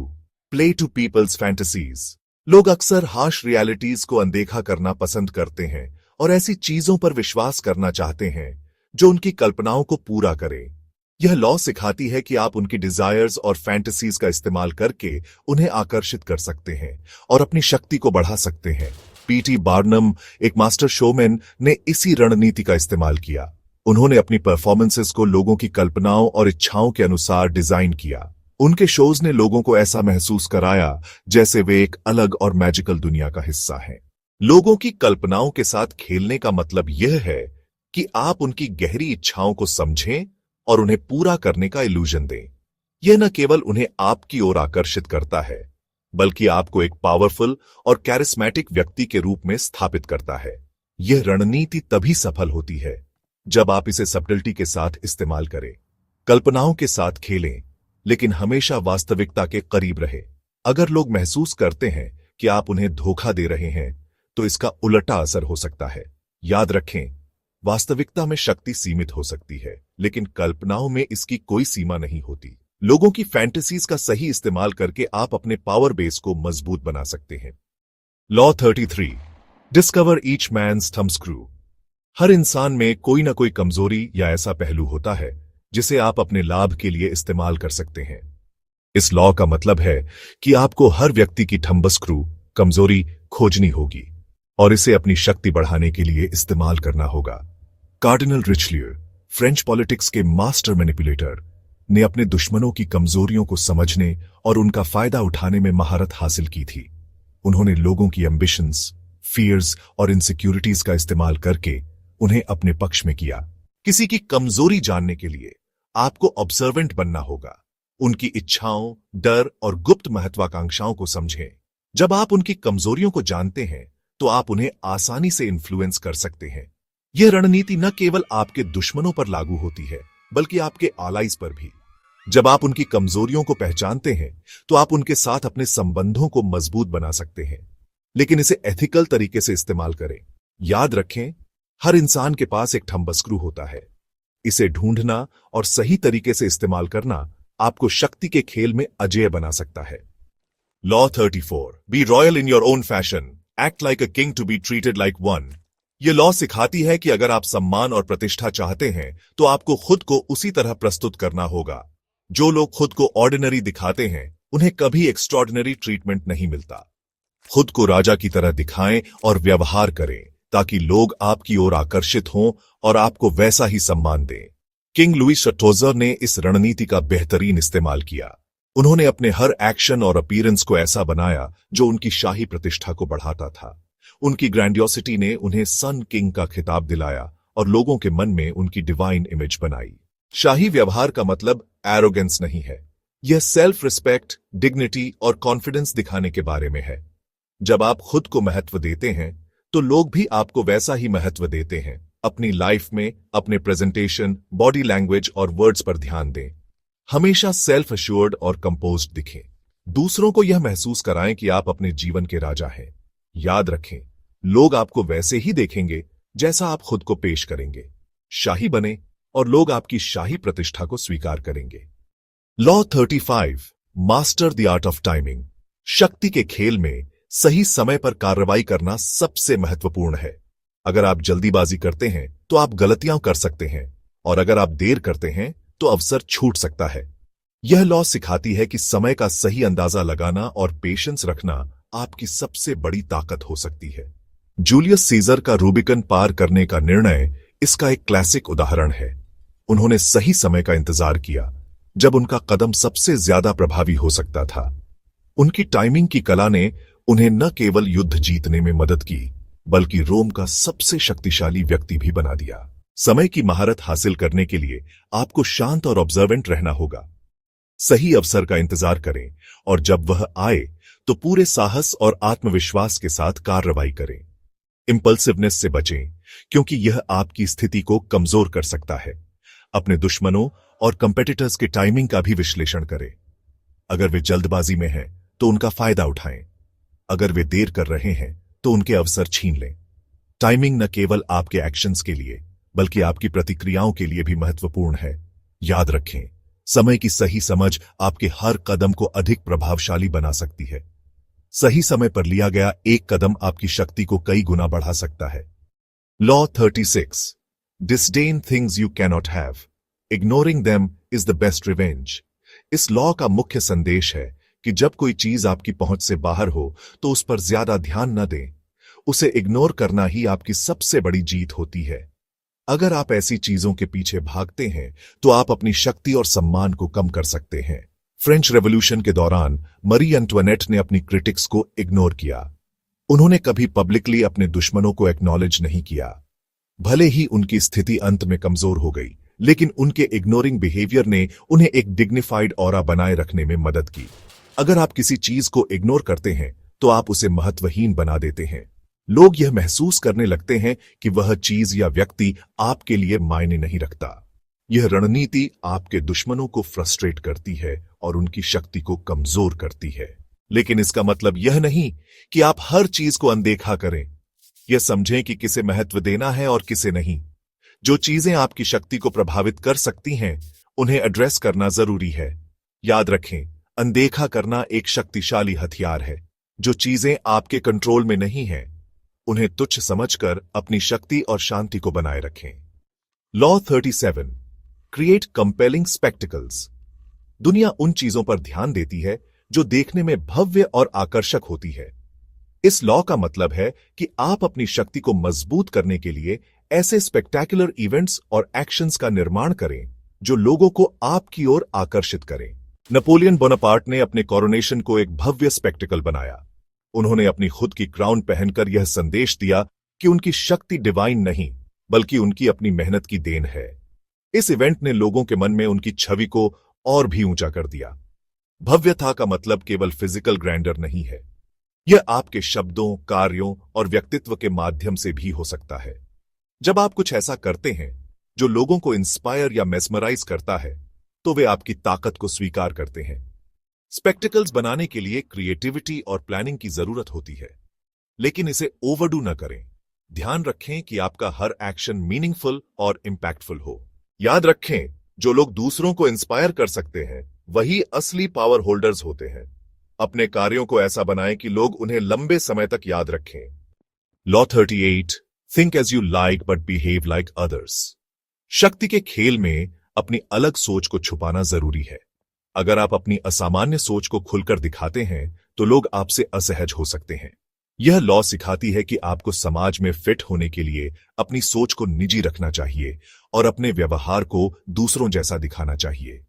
A: play to people's fantasies. लोग अक्सर हार्श रियलिटीज को अनदेखा करना पसंद करते हैं और ऐसी चीजों पर विश्वास करना चाहते हैं जो उनकी कल्पनाओं को पूरा करें। यह लॉ सिखाती है कि आप उनकी डिजायर्स और फैंटेसीज का इस्तेमाल करके उन्हें आकर्षित कर सकते हैं और अपनी शक्ति को बढ़ा सकते हैं। पीटी बार्नम, एक मास्टर शोमैन, ने इसी रणनीति का इस्तेमाल किया। उन्होंने अपनी परफॉर्मेंसेस को लोगों की कल्पनाओं और इच्छाओं के अनुसार डिजाइन किया। उनके शोज ने लोगों को ऐसा महसूस कराया जैसे वे एक अलग और मैजिकल दुनिया का हिस्सा हैं। लोगों की कल्पनाओं के साथ खेलने का मतलब यह है कि आप उनकी गहरी इच्छाओं को समझें और उन्हें पूरा करने का इल्यूजन दें। यह न केवल उन्हें आपकी ओर आकर्षित करता है, बल्कि आपको एक पावरफुल और कैरिस्मेटिक व्यक्ति के रूप में स्थापित करता है। यह रणनीति तभी सफल होती है जब आप इसे सब्टिलिटी के साथ इस्तेमाल करें। कल्पनाओं के साथ खेलें, लेकिन हमेशा वास्तविकता के करीब रहे। अगर लोग महसूस करते हैं कि आप उन्हें धोखा दे रहे हैं, तो इसका उल्टा असर हो सकता है। याद रखें, वास्तविकता में शक्ति सीमित हो सकती है, लेकिन कल्पनाओं में इसकी कोई सीमा नहीं होती। लोगों की फैंटेसीज का सही इस्तेमाल करके आप अपने पावर बेस को मजबूत बना सकते हैं। Law 33, discover each man's thumbscrew. हर इंसान में कोई ना कोई कमजोरी या ऐसा पहलू होता है जिसे आप अपने लाभ के लिए इस्तेमाल कर सकते हैं। इस लॉ का मतलब है कि आपको हर व्यक्ति की थंब स्क्रू, कमजोरी खोजनी होगी और इसे अपनी शक्ति बढ़ाने के लिए इस्तेमाल करना होगा। कार्डिनल रिचलियो, फ्रेंच पॉलिटिक्स के मास्टर मैनिपुलेटर, ने अपने दुश्मनों की कमजोरियों को समझने और उनका फायदा उठाने में महारत हासिल की थी। उन्होंने लोगों की एम्बिशंस, फियर्स और इनसिक्योरिटीज का इस्तेमाल करके उन्हें अपने पक्ष में किया। किसी की कमजोरी जानने के लिए आपको ऑब्जर्वेंट बनना होगा। उनकी इच्छाओं, डर और गुप्त महत्वाकांक्षाओं को समझें। जब आप उनकी कमजोरियों को जानते हैं, तो आप उन्हें आसानी से इन्फ्लुएंस कर सकते हैं। यह रणनीति न केवल आपके दुश्मनों पर लागू होती है, बल्कि आपके आलाइज पर भी। जब आप उनकी कमजोरियों को पहचानते हैं, तो आप उनके साथ अपने संबंधों को मजबूत बना सकते हैं, लेकिन इसे एथिकल तरीके से इस्तेमाल करें। याद रखें, हर इंसान के पास एक थंब स्क्रू होता है। इसे ढूंढना और सही तरीके से इस्तेमाल करना आपको शक्ति के खेल में अजेय बना सकता है। Law 34, be royal in your own fashion, act like a king to be treated like one. यह लॉ सिखाती है कि अगर आप सम्मान और प्रतिष्ठा चाहते हैं, तो आपको खुद को उसी तरह प्रस्तुत करना होगा। जो लोग खुद को ऑर्डिनरी दिखाते हैं, उन्हें कभी एक्स्ट्रॉर्डिनरी ट्रीटमेंट नहीं मिलता। खुद को राजा की तरह दिखाएं और व्यवहार करें, ताकि लोग आपकी ओर आकर्षित हों और आपको वैसा ही सम्मान दें। किंग लुई चटोजर ने इस रणनीति का बेहतरीन इस्तेमाल किया। उन्होंने अपने हर एक्शन और अपीयरेंस को ऐसा बनाया जो उनकी शाही प्रतिष्ठा को बढ़ाता था। उनकी ग्रैंडियोसिटी ने उन्हें सन किंग का खिताब दिलाया और लोगों के मन में उनकी डिवाइन इमेज बनाई। शाही व्यवहार का मतलब एरोगेंस नहीं है। यह सेल्फ रिस्पेक्ट, डिग्निटी और कॉन्फिडेंस दिखाने के बारे में है। जब आप खुद को महत्व देते हैं, तो लोग भी आपको वैसा ही महत्व देते हैं। अपनी लाइफ में अपने प्रेजेंटेशन, बॉडी लैंग्वेज और वर्ड्स पर ध्यान दें। हमेशा सेल्फ अश्योर्ड और कंपोज्ड दिखें। दूसरों को यह महसूस कराएं कि आप अपने जीवन के राजा हैं। याद रखें, लोग आपको वैसे ही देखेंगे जैसा आप खुद को पेश करेंगे। शाही बने और लोग आपकी शाही प्रतिष्ठा को स्वीकार करेंगे। Law 35, master the art of timing. शक्ति के खेल में सही समय पर कार्रवाई करना सबसे महत्वपूर्ण है। अगर आप जल्दीबाजी करते हैं, तो आप गलतियां कर सकते हैं, और अगर आप देर करते हैं, तो अवसर छूट सकता है। यह लॉ सिखाती है कि समय का सही अंदाजा लगाना और पेशेंस रखना आपकी सबसे बड़ी ताकत हो सकती है। जूलियस सीजर का रूबिकन पार करने का निर्णय इसका एक क्लासिक उदाहरण है। उन्होंने सही समय का इंतजार किया, जब उनका कदम सबसे ज्यादा प्रभावी हो सकता था। उनकी टाइमिंग की कला ने उन्हें न केवल युद्ध जीतने में मदद की, बल्कि रोम का सबसे शक्तिशाली व्यक्ति भी बना दिया। समय की महारत हासिल करने के लिए आपको शांत और ऑब्जर्वेंट रहना होगा। सही अवसर का इंतजार करें, और जब वह आए, तो पूरे साहस और आत्मविश्वास के साथ कार्रवाई करें। इंपल्सिवनेस से बचें, क्योंकि यह आपकी स्थिति को कमजोर कर सकता है। अपने दुश्मनों और कंपेटिटर्स के टाइमिंग का भी विश्लेषण करें। अगर वे जल्दबाजी में हैं, तो उनका फायदा उठाएं। अगर वे देर कर रहे हैं, तो उनके अवसर छीन लें। टाइमिंग न केवल आपके एक्शंस के लिए, बल्कि आपकी प्रतिक्रियाओं के लिए भी महत्वपूर्ण है। याद रखें, समय की सही समझ आपके हर कदम को अधिक प्रभावशाली बना सकती है। सही समय पर लिया गया एक कदम आपकी शक्ति को कई गुना बढ़ा सकता है। Law 36, disdain things you cannot have, ignoring them is the best revenge. इस लॉ का मुख्य संदेश है कि जब कोई चीज आपकी पहुंच से बाहर हो, तो उस पर ज्यादा ध्यान न दें। उसे इग्नोर करना ही आपकी सबसे बड़ी जीत होती है। अगर आप ऐसी चीजों के पीछे भागते हैं, तो आप अपनी शक्ति और सम्मान को कम कर सकते हैं। फ्रेंच रेवोल्यूशन के दौरान मरी एंटोनेट ने अपनी क्रिटिक्स को इग्नोर किया। उन्होंने कभी पब्लिकली अपने दुश्मनों को एक्नॉलेज नहीं किया। भले ही उनकी स्थिति अंत में कमजोर हो गई, लेकिन उनके इग्नोरिंग बिहेवियर ने उन्हें एक डिग्निफाइड ऑरा बनाए रखने में मदद की। अगर आप किसी चीज को इग्नोर करते हैं, तो आप उसे महत्वहीन बना देते हैं। लोग यह महसूस करने लगते हैं कि वह चीज या व्यक्ति आपके लिए मायने नहीं रखता। यह रणनीति आपके दुश्मनों को फ्रस्ट्रेट करती है और उनकी शक्ति को कमजोर करती है। लेकिन इसका मतलब यह नहीं कि आप हर चीज को अनदेखा करें। यह समझें कि किसे महत्व देना है और किसे नहीं। जो चीजें आपकी शक्ति को प्रभावित कर सकती हैं, उन्हें एड्रेस करना जरूरी है। याद रखें, अनदेखा करना एक शक्तिशाली हथियार है। जो चीजें आपके कंट्रोल में नहीं हैं, उन्हें तुच्छ समझकर अपनी शक्ति और शांति को बनाए रखें। Law 37, create compelling spectacles. दुनिया उन चीजों पर ध्यान देती है जो देखने में भव्य और आकर्षक होती है। इस लॉ का मतलब है कि आप अपनी शक्ति को मजबूत करने के लिए ऐसे स्पेक्टेकुलर इवेंट्स और एक्शंस का निर्माण करें जो लोगों को आपकी ओर आकर्षित करें। नेपोलियन बोनापार्ट ने अपने कोरोनेशन को एक भव्य स्पेक्टिकल बनाया। उन्होंने अपनी खुद की क्राउन पहनकर यह संदेश दिया कि उनकी शक्ति डिवाइन नहीं, बल्कि उनकी अपनी मेहनत की देन है। इस इवेंट ने लोगों के मन में उनकी छवि को और भी ऊंचा कर दिया। भव्यता का मतलब केवल फिजिकल ग्रैंडर नहीं है। यह आपके शब्दों, कार्यों और व्यक्तित्व के माध्यम से भी हो सकता है। जब आप कुछ ऐसा करते हैं जो लोगों को इंस्पायर या मेस्मराइज करता है, तो वे आपकी ताकत को स्वीकार करते हैं। स्पेक्टिकल्स बनाने के लिए क्रिएटिविटी और प्लानिंग की जरूरत होती है, लेकिन इसे ओवरडू न करें। ध्यान रखें कि आपका हर एक्शन मीनिंगफुल और इंपैक्टफुल हो। याद रखें, जो लोग दूसरों को इंस्पायर कर सकते हैं, वही असली पावर होल्डर्स होते हैं। अपने कार्यों को ऐसा बनाएं कि लोग उन्हें लंबे समय तक याद रखें। Law 38, think as you like but behave like others. शक्ति के खेल में अपनी अलग सोच को छुपाना जरूरी है। अगर आप अपनी असामान्य सोच को खुलकर दिखाते हैं, तो लोग आपसे असहज हो सकते हैं। यह लॉ सिखाती है कि आपको समाज में फिट होने के लिए अपनी सोच को निजी रखना चाहिए और अपने व्यवहार को दूसरों जैसा दिखाना चाहिए।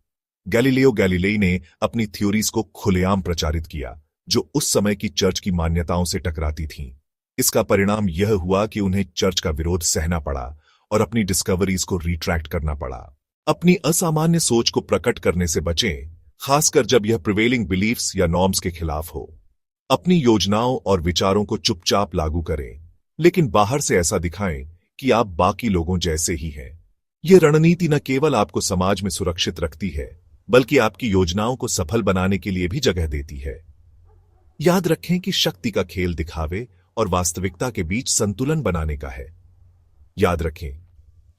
A: गैलीलियो गैलीलेई ने अपनी थ्योरीज को खुलेआम प्रचारित किया, जो उस समय की चर्च की मान्यताओं से टकराती थीं। इसका परिणाम यह हुआ कि उन्हें चर्च का विरोध सहना पड़ा और अपनी डिस्कवरीज को रिट्रैक्ट करना पड़ा। अपनी असामान्य सोच को प्रकट करने से बचें, खासकर जब यह प्रिवेलिंग बिलीफ्स या नॉर्म्स के खिलाफ हो। अपनी योजनाओं और विचारों को चुपचाप लागू करें, लेकिन बाहर से ऐसा दिखाएं कि आप बाकी लोगों जैसे ही हैं। यह रणनीति न केवल आपको समाज में सुरक्षित रखती है, बल्कि आपकी योजनाओं को सफल बनाने के लिए भी जगह देती है। याद रखें कि शक्ति का खेल दिखावे और वास्तविकता के बीच संतुलन बनाने का है। याद रखें,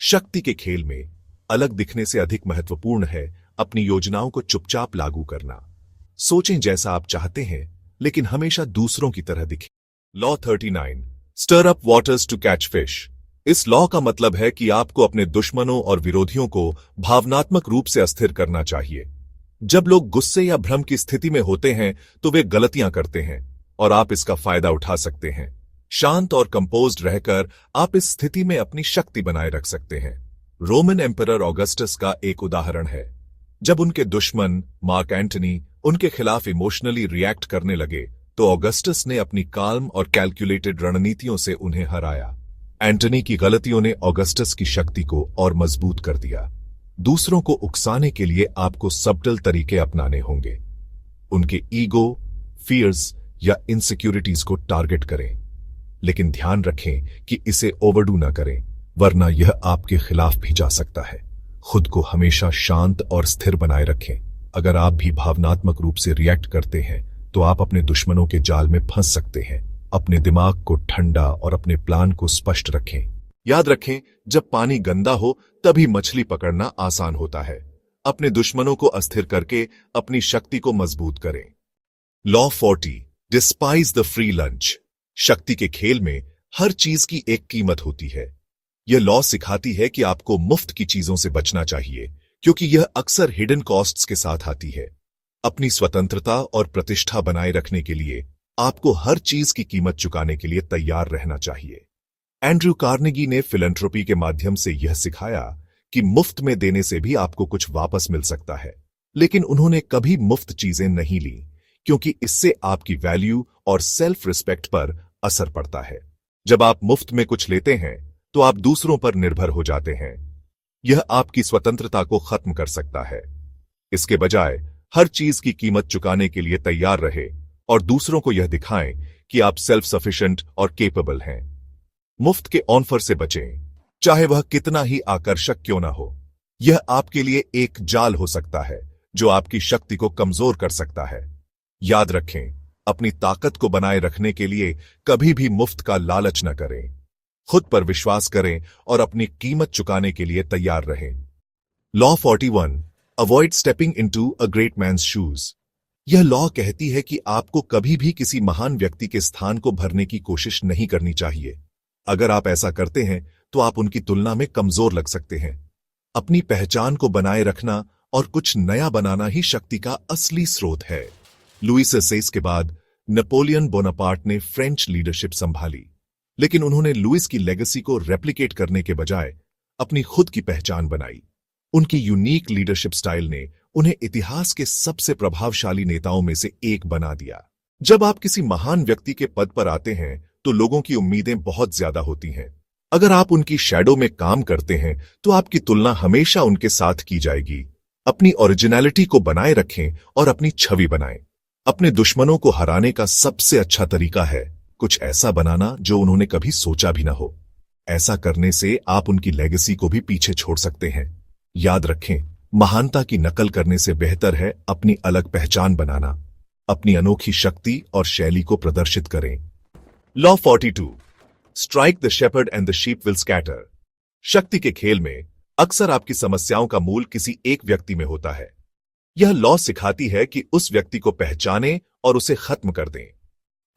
A: शक्ति के खेल में अलग दिखने से अधिक महत्वपूर्ण है अपनी योजनाओं को चुपचाप लागू करना। सोचें जैसा आप चाहते हैं, लेकिन हमेशा दूसरों की तरह दिखें। Law 39, stir up waters to catch fish. इस लॉ का मतलब है कि आपको अपने दुश्मनों और विरोधियों को भावनात्मक रूप से अस्थिर करना चाहिए। जब लोग गुस्से या भ्रम की स्थिति में होते हैं, तो वे गलतियां करते हैं और आप इसका फायदा उठा सकते हैं। शांत और कंपोज्ड रहकर आप इस स्थिति में अपनी शक्ति बनाए रख सकते हैं। रोमन एम्परर ऑगस्टस का एक उदाहरण है। जब उनके दुश्मन मार्क एंटनी उनके खिलाफ इमोशनली रिएक्ट करने लगे, तो ऑगस्टस ने अपनी काल्म और कैलकुलेटेड रणनीतियों से उन्हें हराया। एंटनी की गलतियों ने ऑगस्टस की शक्ति को और मजबूत कर दिया। दूसरों को उकसाने के लिए आपको सबटल तरीके अपनाने होंगे। उनके ईगो, फियर्स या इनसिक्योरिटीज को टारगेट करें, लेकिन ध्यान रखें कि इसे ओवरडू न करें, वरना यह आपके खिलाफ भी जा सकता है। खुद को हमेशा शांत और स्थिर बनाए रखें। अगर आप भी भावनात्मक रूप से रिएक्ट करते हैं, तो आप अपने दुश्मनों के जाल में फंस सकते हैं। अपने दिमाग को ठंडा और अपने प्लान को स्पष्ट रखें। याद रखें, जब पानी गंदा हो तभी मछली पकड़ना आसान होता है। अपने दुश्मनों को अस्थिर करके अपनी शक्ति को मजबूत करें। Law 40, despise the free lunch. शक्ति के खेल में हर चीज की एक कीमत होती है। यह लॉ सिखाती है कि आपको मुफ्त की चीजों से बचना चाहिए, क्योंकि यह अक्सर हिडन कॉस्ट्स के साथ आती है। अपनी स्वतंत्रता और प्रतिष्ठा बनाए रखने के लिए आपको हर चीज की कीमत चुकाने के लिए तैयार रहना चाहिए। एंड्रयू कार्नेगी ने फिलैंथ्रोपी के माध्यम से यह सिखाया कि मुफ्त में देने से भी आपको कुछ वापस मिल सकता है, लेकिन उन्होंने कभी मुफ्त चीजें नहीं ली, क्योंकि इससे आपकी वैल्यू और सेल्फ रिस्पेक्ट पर असर पड़ता है। जब आप मुफ्त में कुछ लेते हैं, तो आप दूसरों पर निर्भर हो जाते हैं। यह आपकी स्वतंत्रता को खत्म कर सकता है। इसके बजाय हर चीज की कीमत चुकाने के लिए तैयार रहे और दूसरों को यह दिखाएं कि आप सेल्फ सफिशिएंट और केपेबल हैं। मुफ्त के ऑफर से बचें, चाहे वह कितना ही आकर्षक क्यों ना हो। यह आपके लिए एक जाल हो सकता है जो आपकी शक्ति को कमजोर कर सकता है। याद रखें, अपनी ताकत को बनाए रखने के लिए कभी भी मुफ्त का लालच न करें। खुद पर विश्वास करें और अपनी कीमत चुकाने के लिए तैयार रहें। Law 41, avoid stepping into a great man's shoes. यह लॉ कहती है कि आपको कभी भी किसी महान व्यक्ति के स्थान को भरने की कोशिश नहीं करनी चाहिए। अगर आप ऐसा करते हैं तो आप उनकी तुलना में कमजोर लग सकते हैं। अपनी पहचान को बनाए रखना और कुछ नया बनाना ही शक्ति का असली स्रोत है। लुईस असेस के बाद नेपोलियन बोनापार्ट ने फ्रेंच लीडरशिप संभाली, लेकिन उन्होंने लुईस की लेगेसी को रेप्लिकेट करने के बजाय अपनी खुद की पहचान बनाई। उनकी यूनिक लीडरशिप स्टाइल ने उन्हें इतिहास के सबसे प्रभावशाली नेताओं में से एक बना दिया। जब आप किसी महान व्यक्ति के पद पर आते हैं तो लोगों की उम्मीदें बहुत ज्यादा होती हैं। अगर आप उनकी शैडो में काम करते हैं तो आपकी तुलना हमेशा उनके साथ की जाएगी। अपनी ओरिजिनलिटी को बनाए रखें और अपनी छवि बनाएं। अपने दुश्मनों को हराने का सबसे अच्छा तरीका है कुछ ऐसा बनाना जो उन्होंने कभी सोचा भी ना हो। ऐसा करने से आप उनकी लेगेसी को भी पीछे छोड़ सकते हैं। याद रखें, महानता की नकल करने से बेहतर है अपनी अलग पहचान बनाना। अपनी अनोखी शक्ति और शैली को प्रदर्शित करें। Law 42, strike the shepherd and the sheep will scatter. शक्ति के खेल में अक्सर आपकी समस्याओं का मूल किसी एक व्यक्ति में होता है। यह लॉ सिखाती है कि उस व्यक्ति को पहचानें और उसे खत्म कर दें।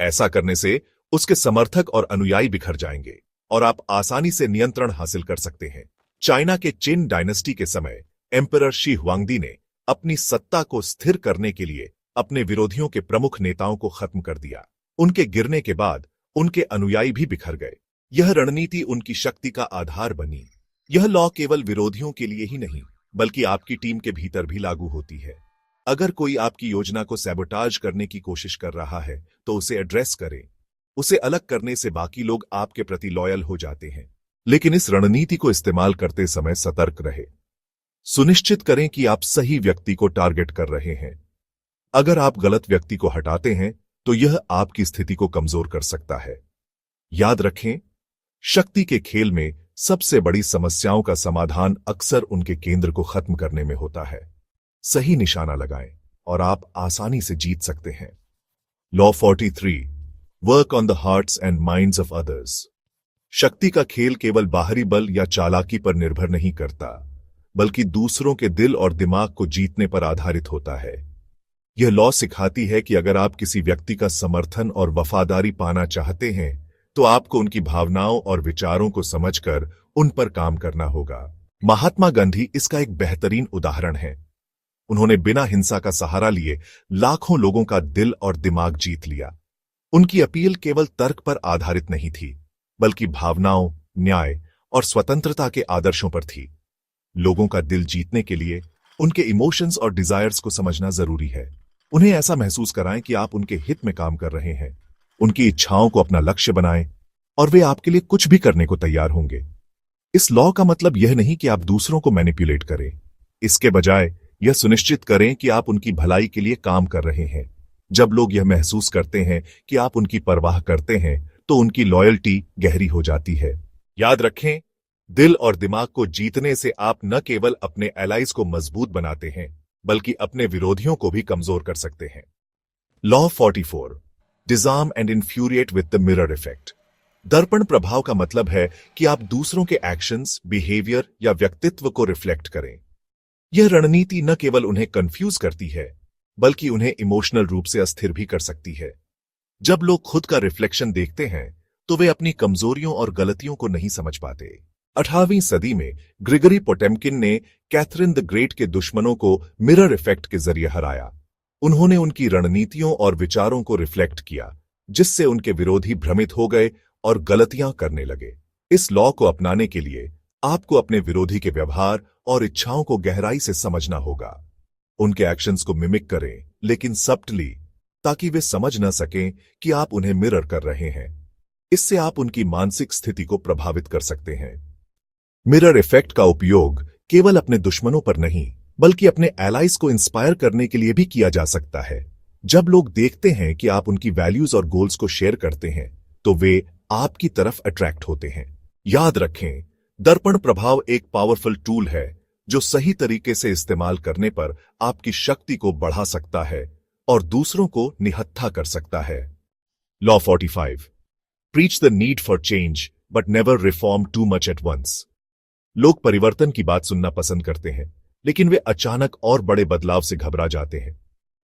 A: ऐसा करने से उसके समर्थक और अनुयायी बिखर जाएंगे और आप आसानी से नियंत्रण हासिल कर सकते हैं। चाइना के चिन डायनेस्टी के समय एम्परर शी हुआंगदी ने अपनी सत्ता को स्थिर करने के लिए अपने विरोधियों के प्रमुख नेताओं को खत्म कर दिया। उनके गिरने के बाद उनके अनुयायी भी बिखर गए। यह रणनीति उनकी शक्ति का आधार बनी। यह लॉ केवल विरोधियों के लिए ही नहीं बल्कि आपकी टीम के भीतर भी लागू होती है। अगर कोई आपकी योजना को सैबोटाज करने की कोशिश कर रहा है तो उसे एड्रेस करें। उसे अलग करने से बाकी लोग आपके प्रति लॉयल हो जाते हैं। लेकिन इस रणनीति को इस्तेमाल करते समय सतर्क रहे। सुनिश्चित करें कि आप सही व्यक्ति को टारगेट कर रहे हैं। अगर आप गलत व्यक्ति को हटाते हैं तो यह आपकी स्थिति को कमजोर कर सकता है। याद रखें, शक्ति के खेल में सबसे बड़ी समस्याओं का समाधान अक्सर उनके केंद्र को खत्म करने में होता है। सही निशाना लगाएं और आप आसानी से जीत सकते हैं। Law 43, work on the hearts and minds of others. शक्ति का खेल केवल बाहरी बल या चालाकी पर निर्भर नहीं करता बल्कि दूसरों के दिल और दिमाग को जीतने पर आधारित होता है। यह लॉ सिखाती है कि अगर आप किसी व्यक्ति का समर्थन और वफादारी पाना चाहते हैं तो आपको उनकी भावनाओं और विचारों को समझकर उन पर काम करना होगा। महात्मा गांधी इसका एक बेहतरीन उदाहरण है। उन्होंने बिना हिंसा का सहारा लिए लाखों लोगों का दिल और दिमाग जीत लिया। उनकी अपील केवल तर्क पर आधारित नहीं थी बल्कि भावनाओं, न्याय और स्वतंत्रता के आदर्शों पर थी। लोगों का दिल जीतने के लिए उनके इमोशंस और डिजायर्स को समझना जरूरी है। उन्हें ऐसा महसूस कराएं कि आप उनके हित में काम कर रहे हैं। उनकी इच्छाओं को अपना लक्ष्य बनाएं और वे आपके लिए कुछ भी करने को तैयार होंगे। इस लॉ का मतलब यह नहीं कि आप दूसरों को मैनिपुलेट करें। इसके बजाय यह सुनिश्चित करें कि आप उनकी भलाई के लिए काम कर रहे हैं। जब लोग यह महसूस करते हैं कि आप उनकी परवाह करते हैं तो उनकी लॉयल्टी गहरी हो जाती है। याद रखें, दिल और दिमाग को जीतने से आप न केवल अपने एलाइज को मजबूत बनाते हैं बल्कि अपने विरोधियों को भी कमजोर कर सकते हैं। Law 44, disarm and infuriate with the mirror effect. दर्पण प्रभाव का मतलब है कि आप दूसरों के एक्शंस, बिहेवियर या व्यक्तित्व को रिफ्लेक्ट करें। यह रणनीति न केवल उन्हें कंफ्यूज करती है बल्कि उन्हें इमोशनल रूप से अस्थिर भी कर सकती है। जब लोग खुद का रिफ्लेक्शन देखते हैं तो वे अपनी कमजोरियों और गलतियों को नहीं समझ पाते। 18वीं सदी में ग्रिगरी पोटेम्किन ने कैथरीन द ग्रेट के दुश्मनों को मिरर इफेक्ट के जरिए हराया। उन्होंने उनकी रणनीतियों और विचारों को रिफ्लेक्ट किया जिससे उनके विरोधी भ्रमित हो गए और गलतियां करने लगे। इस लॉ को अपनाने के लिए आपको अपने विरोधी के व्यवहार और इच्छाओं को गहराई से समझना होगा। उनके एक्शंस को मिमिक करें लेकिन सब्टली, ताकि वे समझ न सकें कि आप उन्हें मिरर कर रहे हैं। इससे आप उनकी मानसिक स्थिति को प्रभावित कर सकते हैं। मिरर इफेक्ट का उपयोग केवल अपने दुश्मनों पर नहीं बल्कि अपने एलाइज को इंस्पायर करने के लिए भी किया जा सकता है। जब लोग देखते हैं कि आप उनकी वैल्यूज और गोल्स को शेयर करते हैं तो वे आपकी तरफ अट्रैक्ट होते हैं। याद रखें, दर्पण प्रभाव एक पावरफुल टूल है जो सही तरीके से इस्तेमाल करने पर आपकी शक्ति को बढ़ा सकता है और दूसरों को निहत्था कर सकता है। Law 45 preach the need for change but never reform too much at once. लोग परिवर्तन की बात सुनना पसंद करते हैं, लेकिन वे अचानक और बड़े बदलाव से घबरा जाते हैं।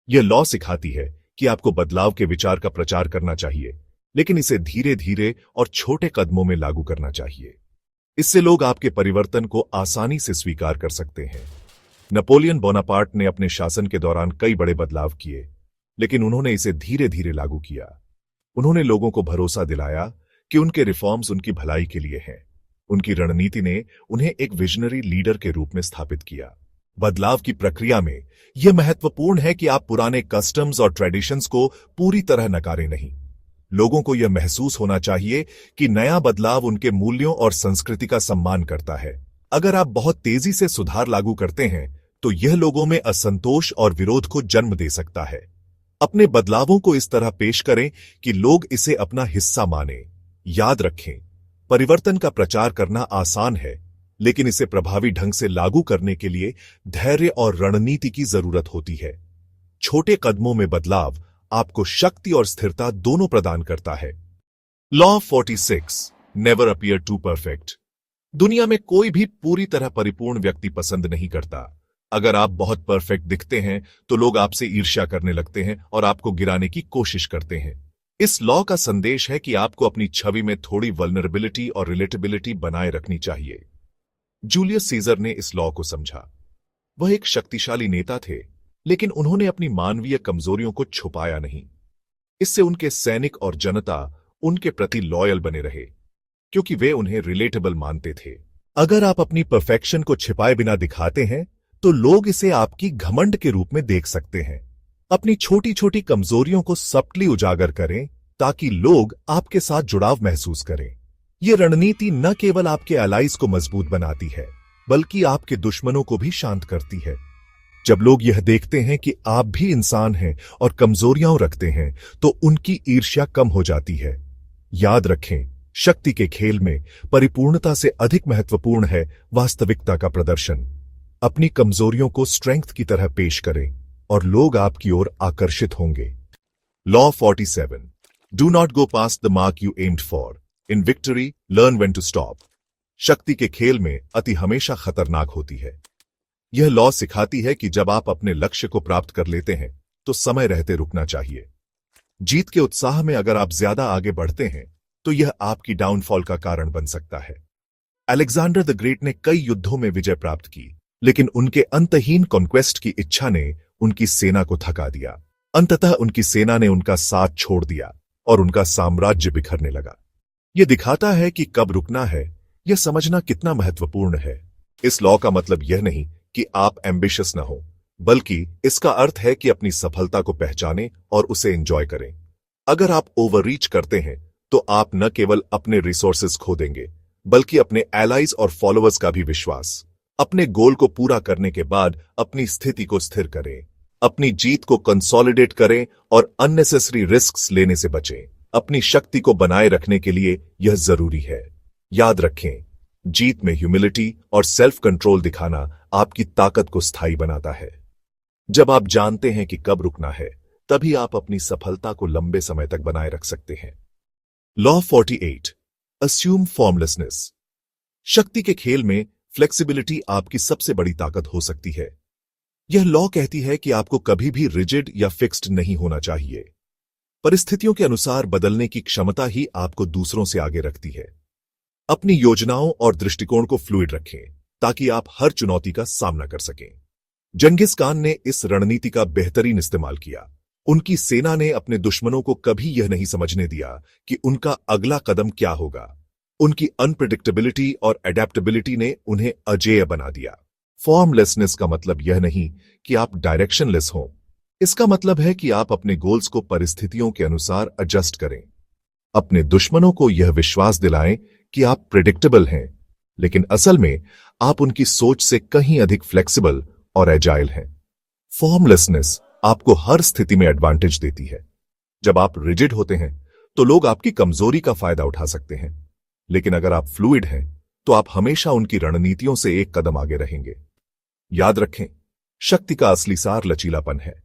A: यह लॉ सिखाती है कि आपको बदलाव के विचार का प्रचार करना चाहिए, लेकिन इसे धीरे धीरे और छोटे कदमों में लागू करना चाहिए। इससे लोग आपके परिवर्तन को आसानी से स्वीकार कर सकते हैं। नेपोलियन बोनापार्ट ने अपने शासन के दौरान कई बड़े बदलाव किए, लेकिन उन्होंने इसे धीरे धीरे लागू किया। उन्होंने लोगों को भरोसा दिलाया कि उनके रिफॉर्म्स उनकी भलाई के लिए हैं। उनकी रणनीति ने उन्हें एक विजनरी लीडर के रूप में स्थापित किया। बदलाव की प्रक्रिया में यह महत्वपूर्ण है कि आप पुराने कस्टम्स और ट्रेडिशंस को पूरी तरह नकारें नहीं। लोगों को यह महसूस होना चाहिए कि नया बदलाव उनके मूल्यों और संस्कृति का सम्मान करता है। अगर आप बहुत तेजी से सुधार लागू करते हैं, तो यह लोगों में असंतोष और विरोध को जन्म दे सकता है। अपने बदलावों को इस तरह पेश करें कि लोग इसे अपना हिस्सा माने। याद रखें, परिवर्तन का प्रचार करना आसान है, लेकिन इसे प्रभावी ढंग से लागू करने के लिए धैर्य और रणनीति की जरूरत होती है। छोटे कदमों में बदलाव आपको शक्ति और स्थिरता दोनों प्रदान करता है। Law 46 never appear too perfect. दुनिया में कोई भी पूरी तरह परिपूर्ण व्यक्ति पसंद नहीं करता। अगर आप बहुत परफेक्ट दिखते हैं, तो लोग आपसे ईर्ष्या करने लगते हैं और आपको गिराने की कोशिश करते हैं। इस लॉ का संदेश है कि आपको अपनी छवि में थोड़ी वल्नरेबिलिटी और रिलेटेबिलिटी बनाए रखनी चाहिए। जूलियस सीजर ने इस लॉ को समझा। वह एक शक्तिशाली नेता थे, लेकिन उन्होंने अपनी मानवीय कमजोरियों को छुपाया नहीं। इससे उनके सैनिक और जनता उनके प्रति लॉयल बने रहे, क्योंकि वे उन्हें रिलेटेबल मानते थे। अगर आप अपनी परफेक्शन को छिपाए बिना दिखाते हैं, तो लोग इसे आपकी घमंड के रूप में देख सकते हैं। अपनी छोटी छोटी कमजोरियों को सब्टली उजागर करें, ताकि लोग आपके साथ जुड़ाव महसूस करें। यह रणनीति न केवल आपके एलाइज को मजबूत बनाती है, बल्कि आपके दुश्मनों को भी शांत करती है। जब लोग यह देखते हैं कि आप भी इंसान हैं और कमजोरियां रखते हैं, तो उनकी ईर्ष्या कम हो जाती है। याद रखें, शक्ति के खेल में परिपूर्णता से अधिक महत्वपूर्ण है वास्तविकता का प्रदर्शन। अपनी कमजोरियों को स्ट्रेंथ की तरह पेश करें और लोग आपकी ओर आकर्षित होंगे। Law 47 do not go past the mark you aimed for. In victory learn when to stop. शक्ति के खेल में अति हमेशा खतरनाक होती है। यह लॉ सिखाती है कि जब आप अपने लक्ष्य को प्राप्त कर लेते हैं, तो समय रहते रुकना चाहिए। जीत के उत्साह में अगर आप ज्यादा आगे बढ़ते हैं, तो यह आपकी डाउनफॉल का कारण बन सकता है। अलेक्जेंडर द ग्रेट ने कई युद्धों में विजय प्राप्त की, लेकिन उनके अंतहीन कॉन्क्वेस्ट की इच्छा ने उनकी सेना को थका दिया। अंततः उनकी सेना ने उनका साथ छोड़ दिया और उनका साम्राज्य बिखरने लगा। यह दिखाता है कि कब रुकना है, यह समझना कितना महत्वपूर्ण है। इस लॉ का मतलब यह नहीं कि आप एम्बिशियस न हो, बल्कि इसका अर्थ है कि अपनी सफलता को पहचानें और उसे एंजॉय करें। अगर आप ओवररीच करते हैं, तो आप न केवल अपने रिसोर्सेज खो देंगे, बल्कि अपने एलाइज और फॉलोअर्स का भी विश्वास। अपने गोल को पूरा करने के बाद अपनी स्थिति को स्थिर करें, अपनी जीत को कंसोलिडेट करें और अननेसेसरी रिस्क्स लेने से बचें। अपनी शक्ति को बनाए रखने के लिए यह जरूरी है। याद रखें, जीत में ह्यूमिलिटी और सेल्फ कंट्रोल दिखाना आपकी ताकत को स्थायी बनाता है। जब आप जानते हैं कि कब रुकना है, तभी आप अपनी सफलता को लंबे समय तक बनाए रख सकते हैं। Law 48 assume formlessness. शक्ति के खेल में फ्लेक्सिबिलिटी आपकी सबसे बड़ी ताकत हो सकती है। यह लॉ कहती है कि आपको कभी भी रिजिड या फिक्स्ड नहीं होना चाहिए। परिस्थितियों के अनुसार बदलने की क्षमता ही आपको दूसरों से आगे रखती है। अपनी योजनाओं और दृष्टिकोण को फ्लूइड रखें, ताकि आप हर चुनौती का सामना कर सकें। जंगिस खान ने इस रणनीति का बेहतरीन इस्तेमाल किया। उनकी सेना ने अपने दुश्मनों को कभी यह नहीं समझने दिया कि उनका अगला कदम क्या होगा। उनकी अनप्रिडिक्टेबिलिटी और एडेप्टेबिलिटी ने उन्हें अजेय बना दिया। फॉर्मलेसनेस का मतलब यह नहीं कि आप डायरेक्शनलेस हों। इसका मतलब है कि आप अपने गोल्स को परिस्थितियों के अनुसार एडजस्ट करें। अपने दुश्मनों को यह विश्वास दिलाएं कि आप प्रिडिक्टेबल हैं, लेकिन असल में आप उनकी सोच से कहीं अधिक फ्लेक्सिबल और एजाइल हैं। फॉर्मलेसनेस आपको हर स्थिति में एडवांटेज देती है। जब आप रिजिड होते हैं, तो लोग आपकी कमजोरी का फायदा उठा सकते हैं, लेकिन अगर आप फ्लूइड हैं, तो आप हमेशा उनकी रणनीतियों से एक कदम आगे रहेंगे। याद रखें, शक्ति का असली सार लचीलापन है।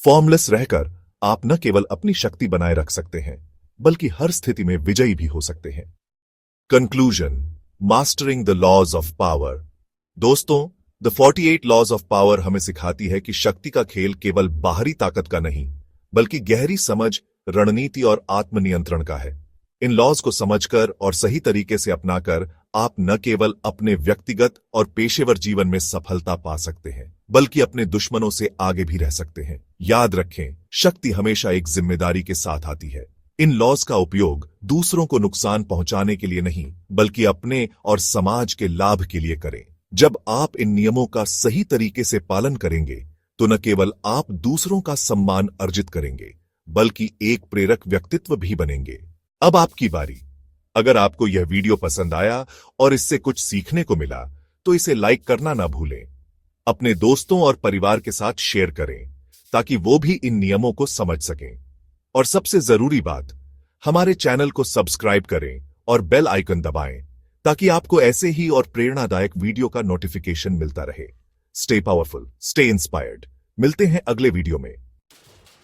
A: फॉर्मलेस रहकर आप न केवल अपनी शक्ति बनाए रख सकते हैं, बल्कि हर स्थिति में विजयी भी हो सकते हैं। Conclusion, mastering the laws of power. दोस्तों, द 48 लॉज ऑफ पावर हमें सिखाती है कि शक्ति का खेल केवल बाहरी ताकत का नहीं, बल्कि गहरी समझ, रणनीति और आत्मनियंत्रण का है। इन लॉज को समझकर और सही तरीके से अपनाकर आप न केवल अपने व्यक्तिगत और पेशेवर जीवन में सफलता पा सकते हैं, बल्कि अपने दुश्मनों से आगे भी रह सकते हैं। याद रखें, शक्ति हमेशा एक जिम्मेदारी के साथ आती है। इन लॉज का उपयोग दूसरों को नुकसान पहुंचाने के लिए नहीं, बल्कि अपने और समाज के लाभ के लिए करें। जब आप इन नियमों का सही तरीके से पालन करेंगे, तो न केवल आप दूसरों का सम्मान अर्जित करेंगे, बल्कि एक प्रेरक व्यक्तित्व भी बनेंगे। अब आपकी बारी। अगर आपको यह वीडियो पसंद आया और इससे कुछ सीखने को मिला, तो इसे लाइक करना ना भूलें। अपने दोस्तों और परिवार के साथ शेयर करें, ताकि वो भी इन नियमों को समझ सकें। और सबसे जरूरी बात, हमारे चैनल को सब्सक्राइब करें और बेल आइकन दबाएं, ताकि आपको ऐसे ही और प्रेरणादायक वीडियो का नोटिफिकेशन मिलता रहे। Stay powerful, stay inspired. मिलते हैं अगले वीडियो में।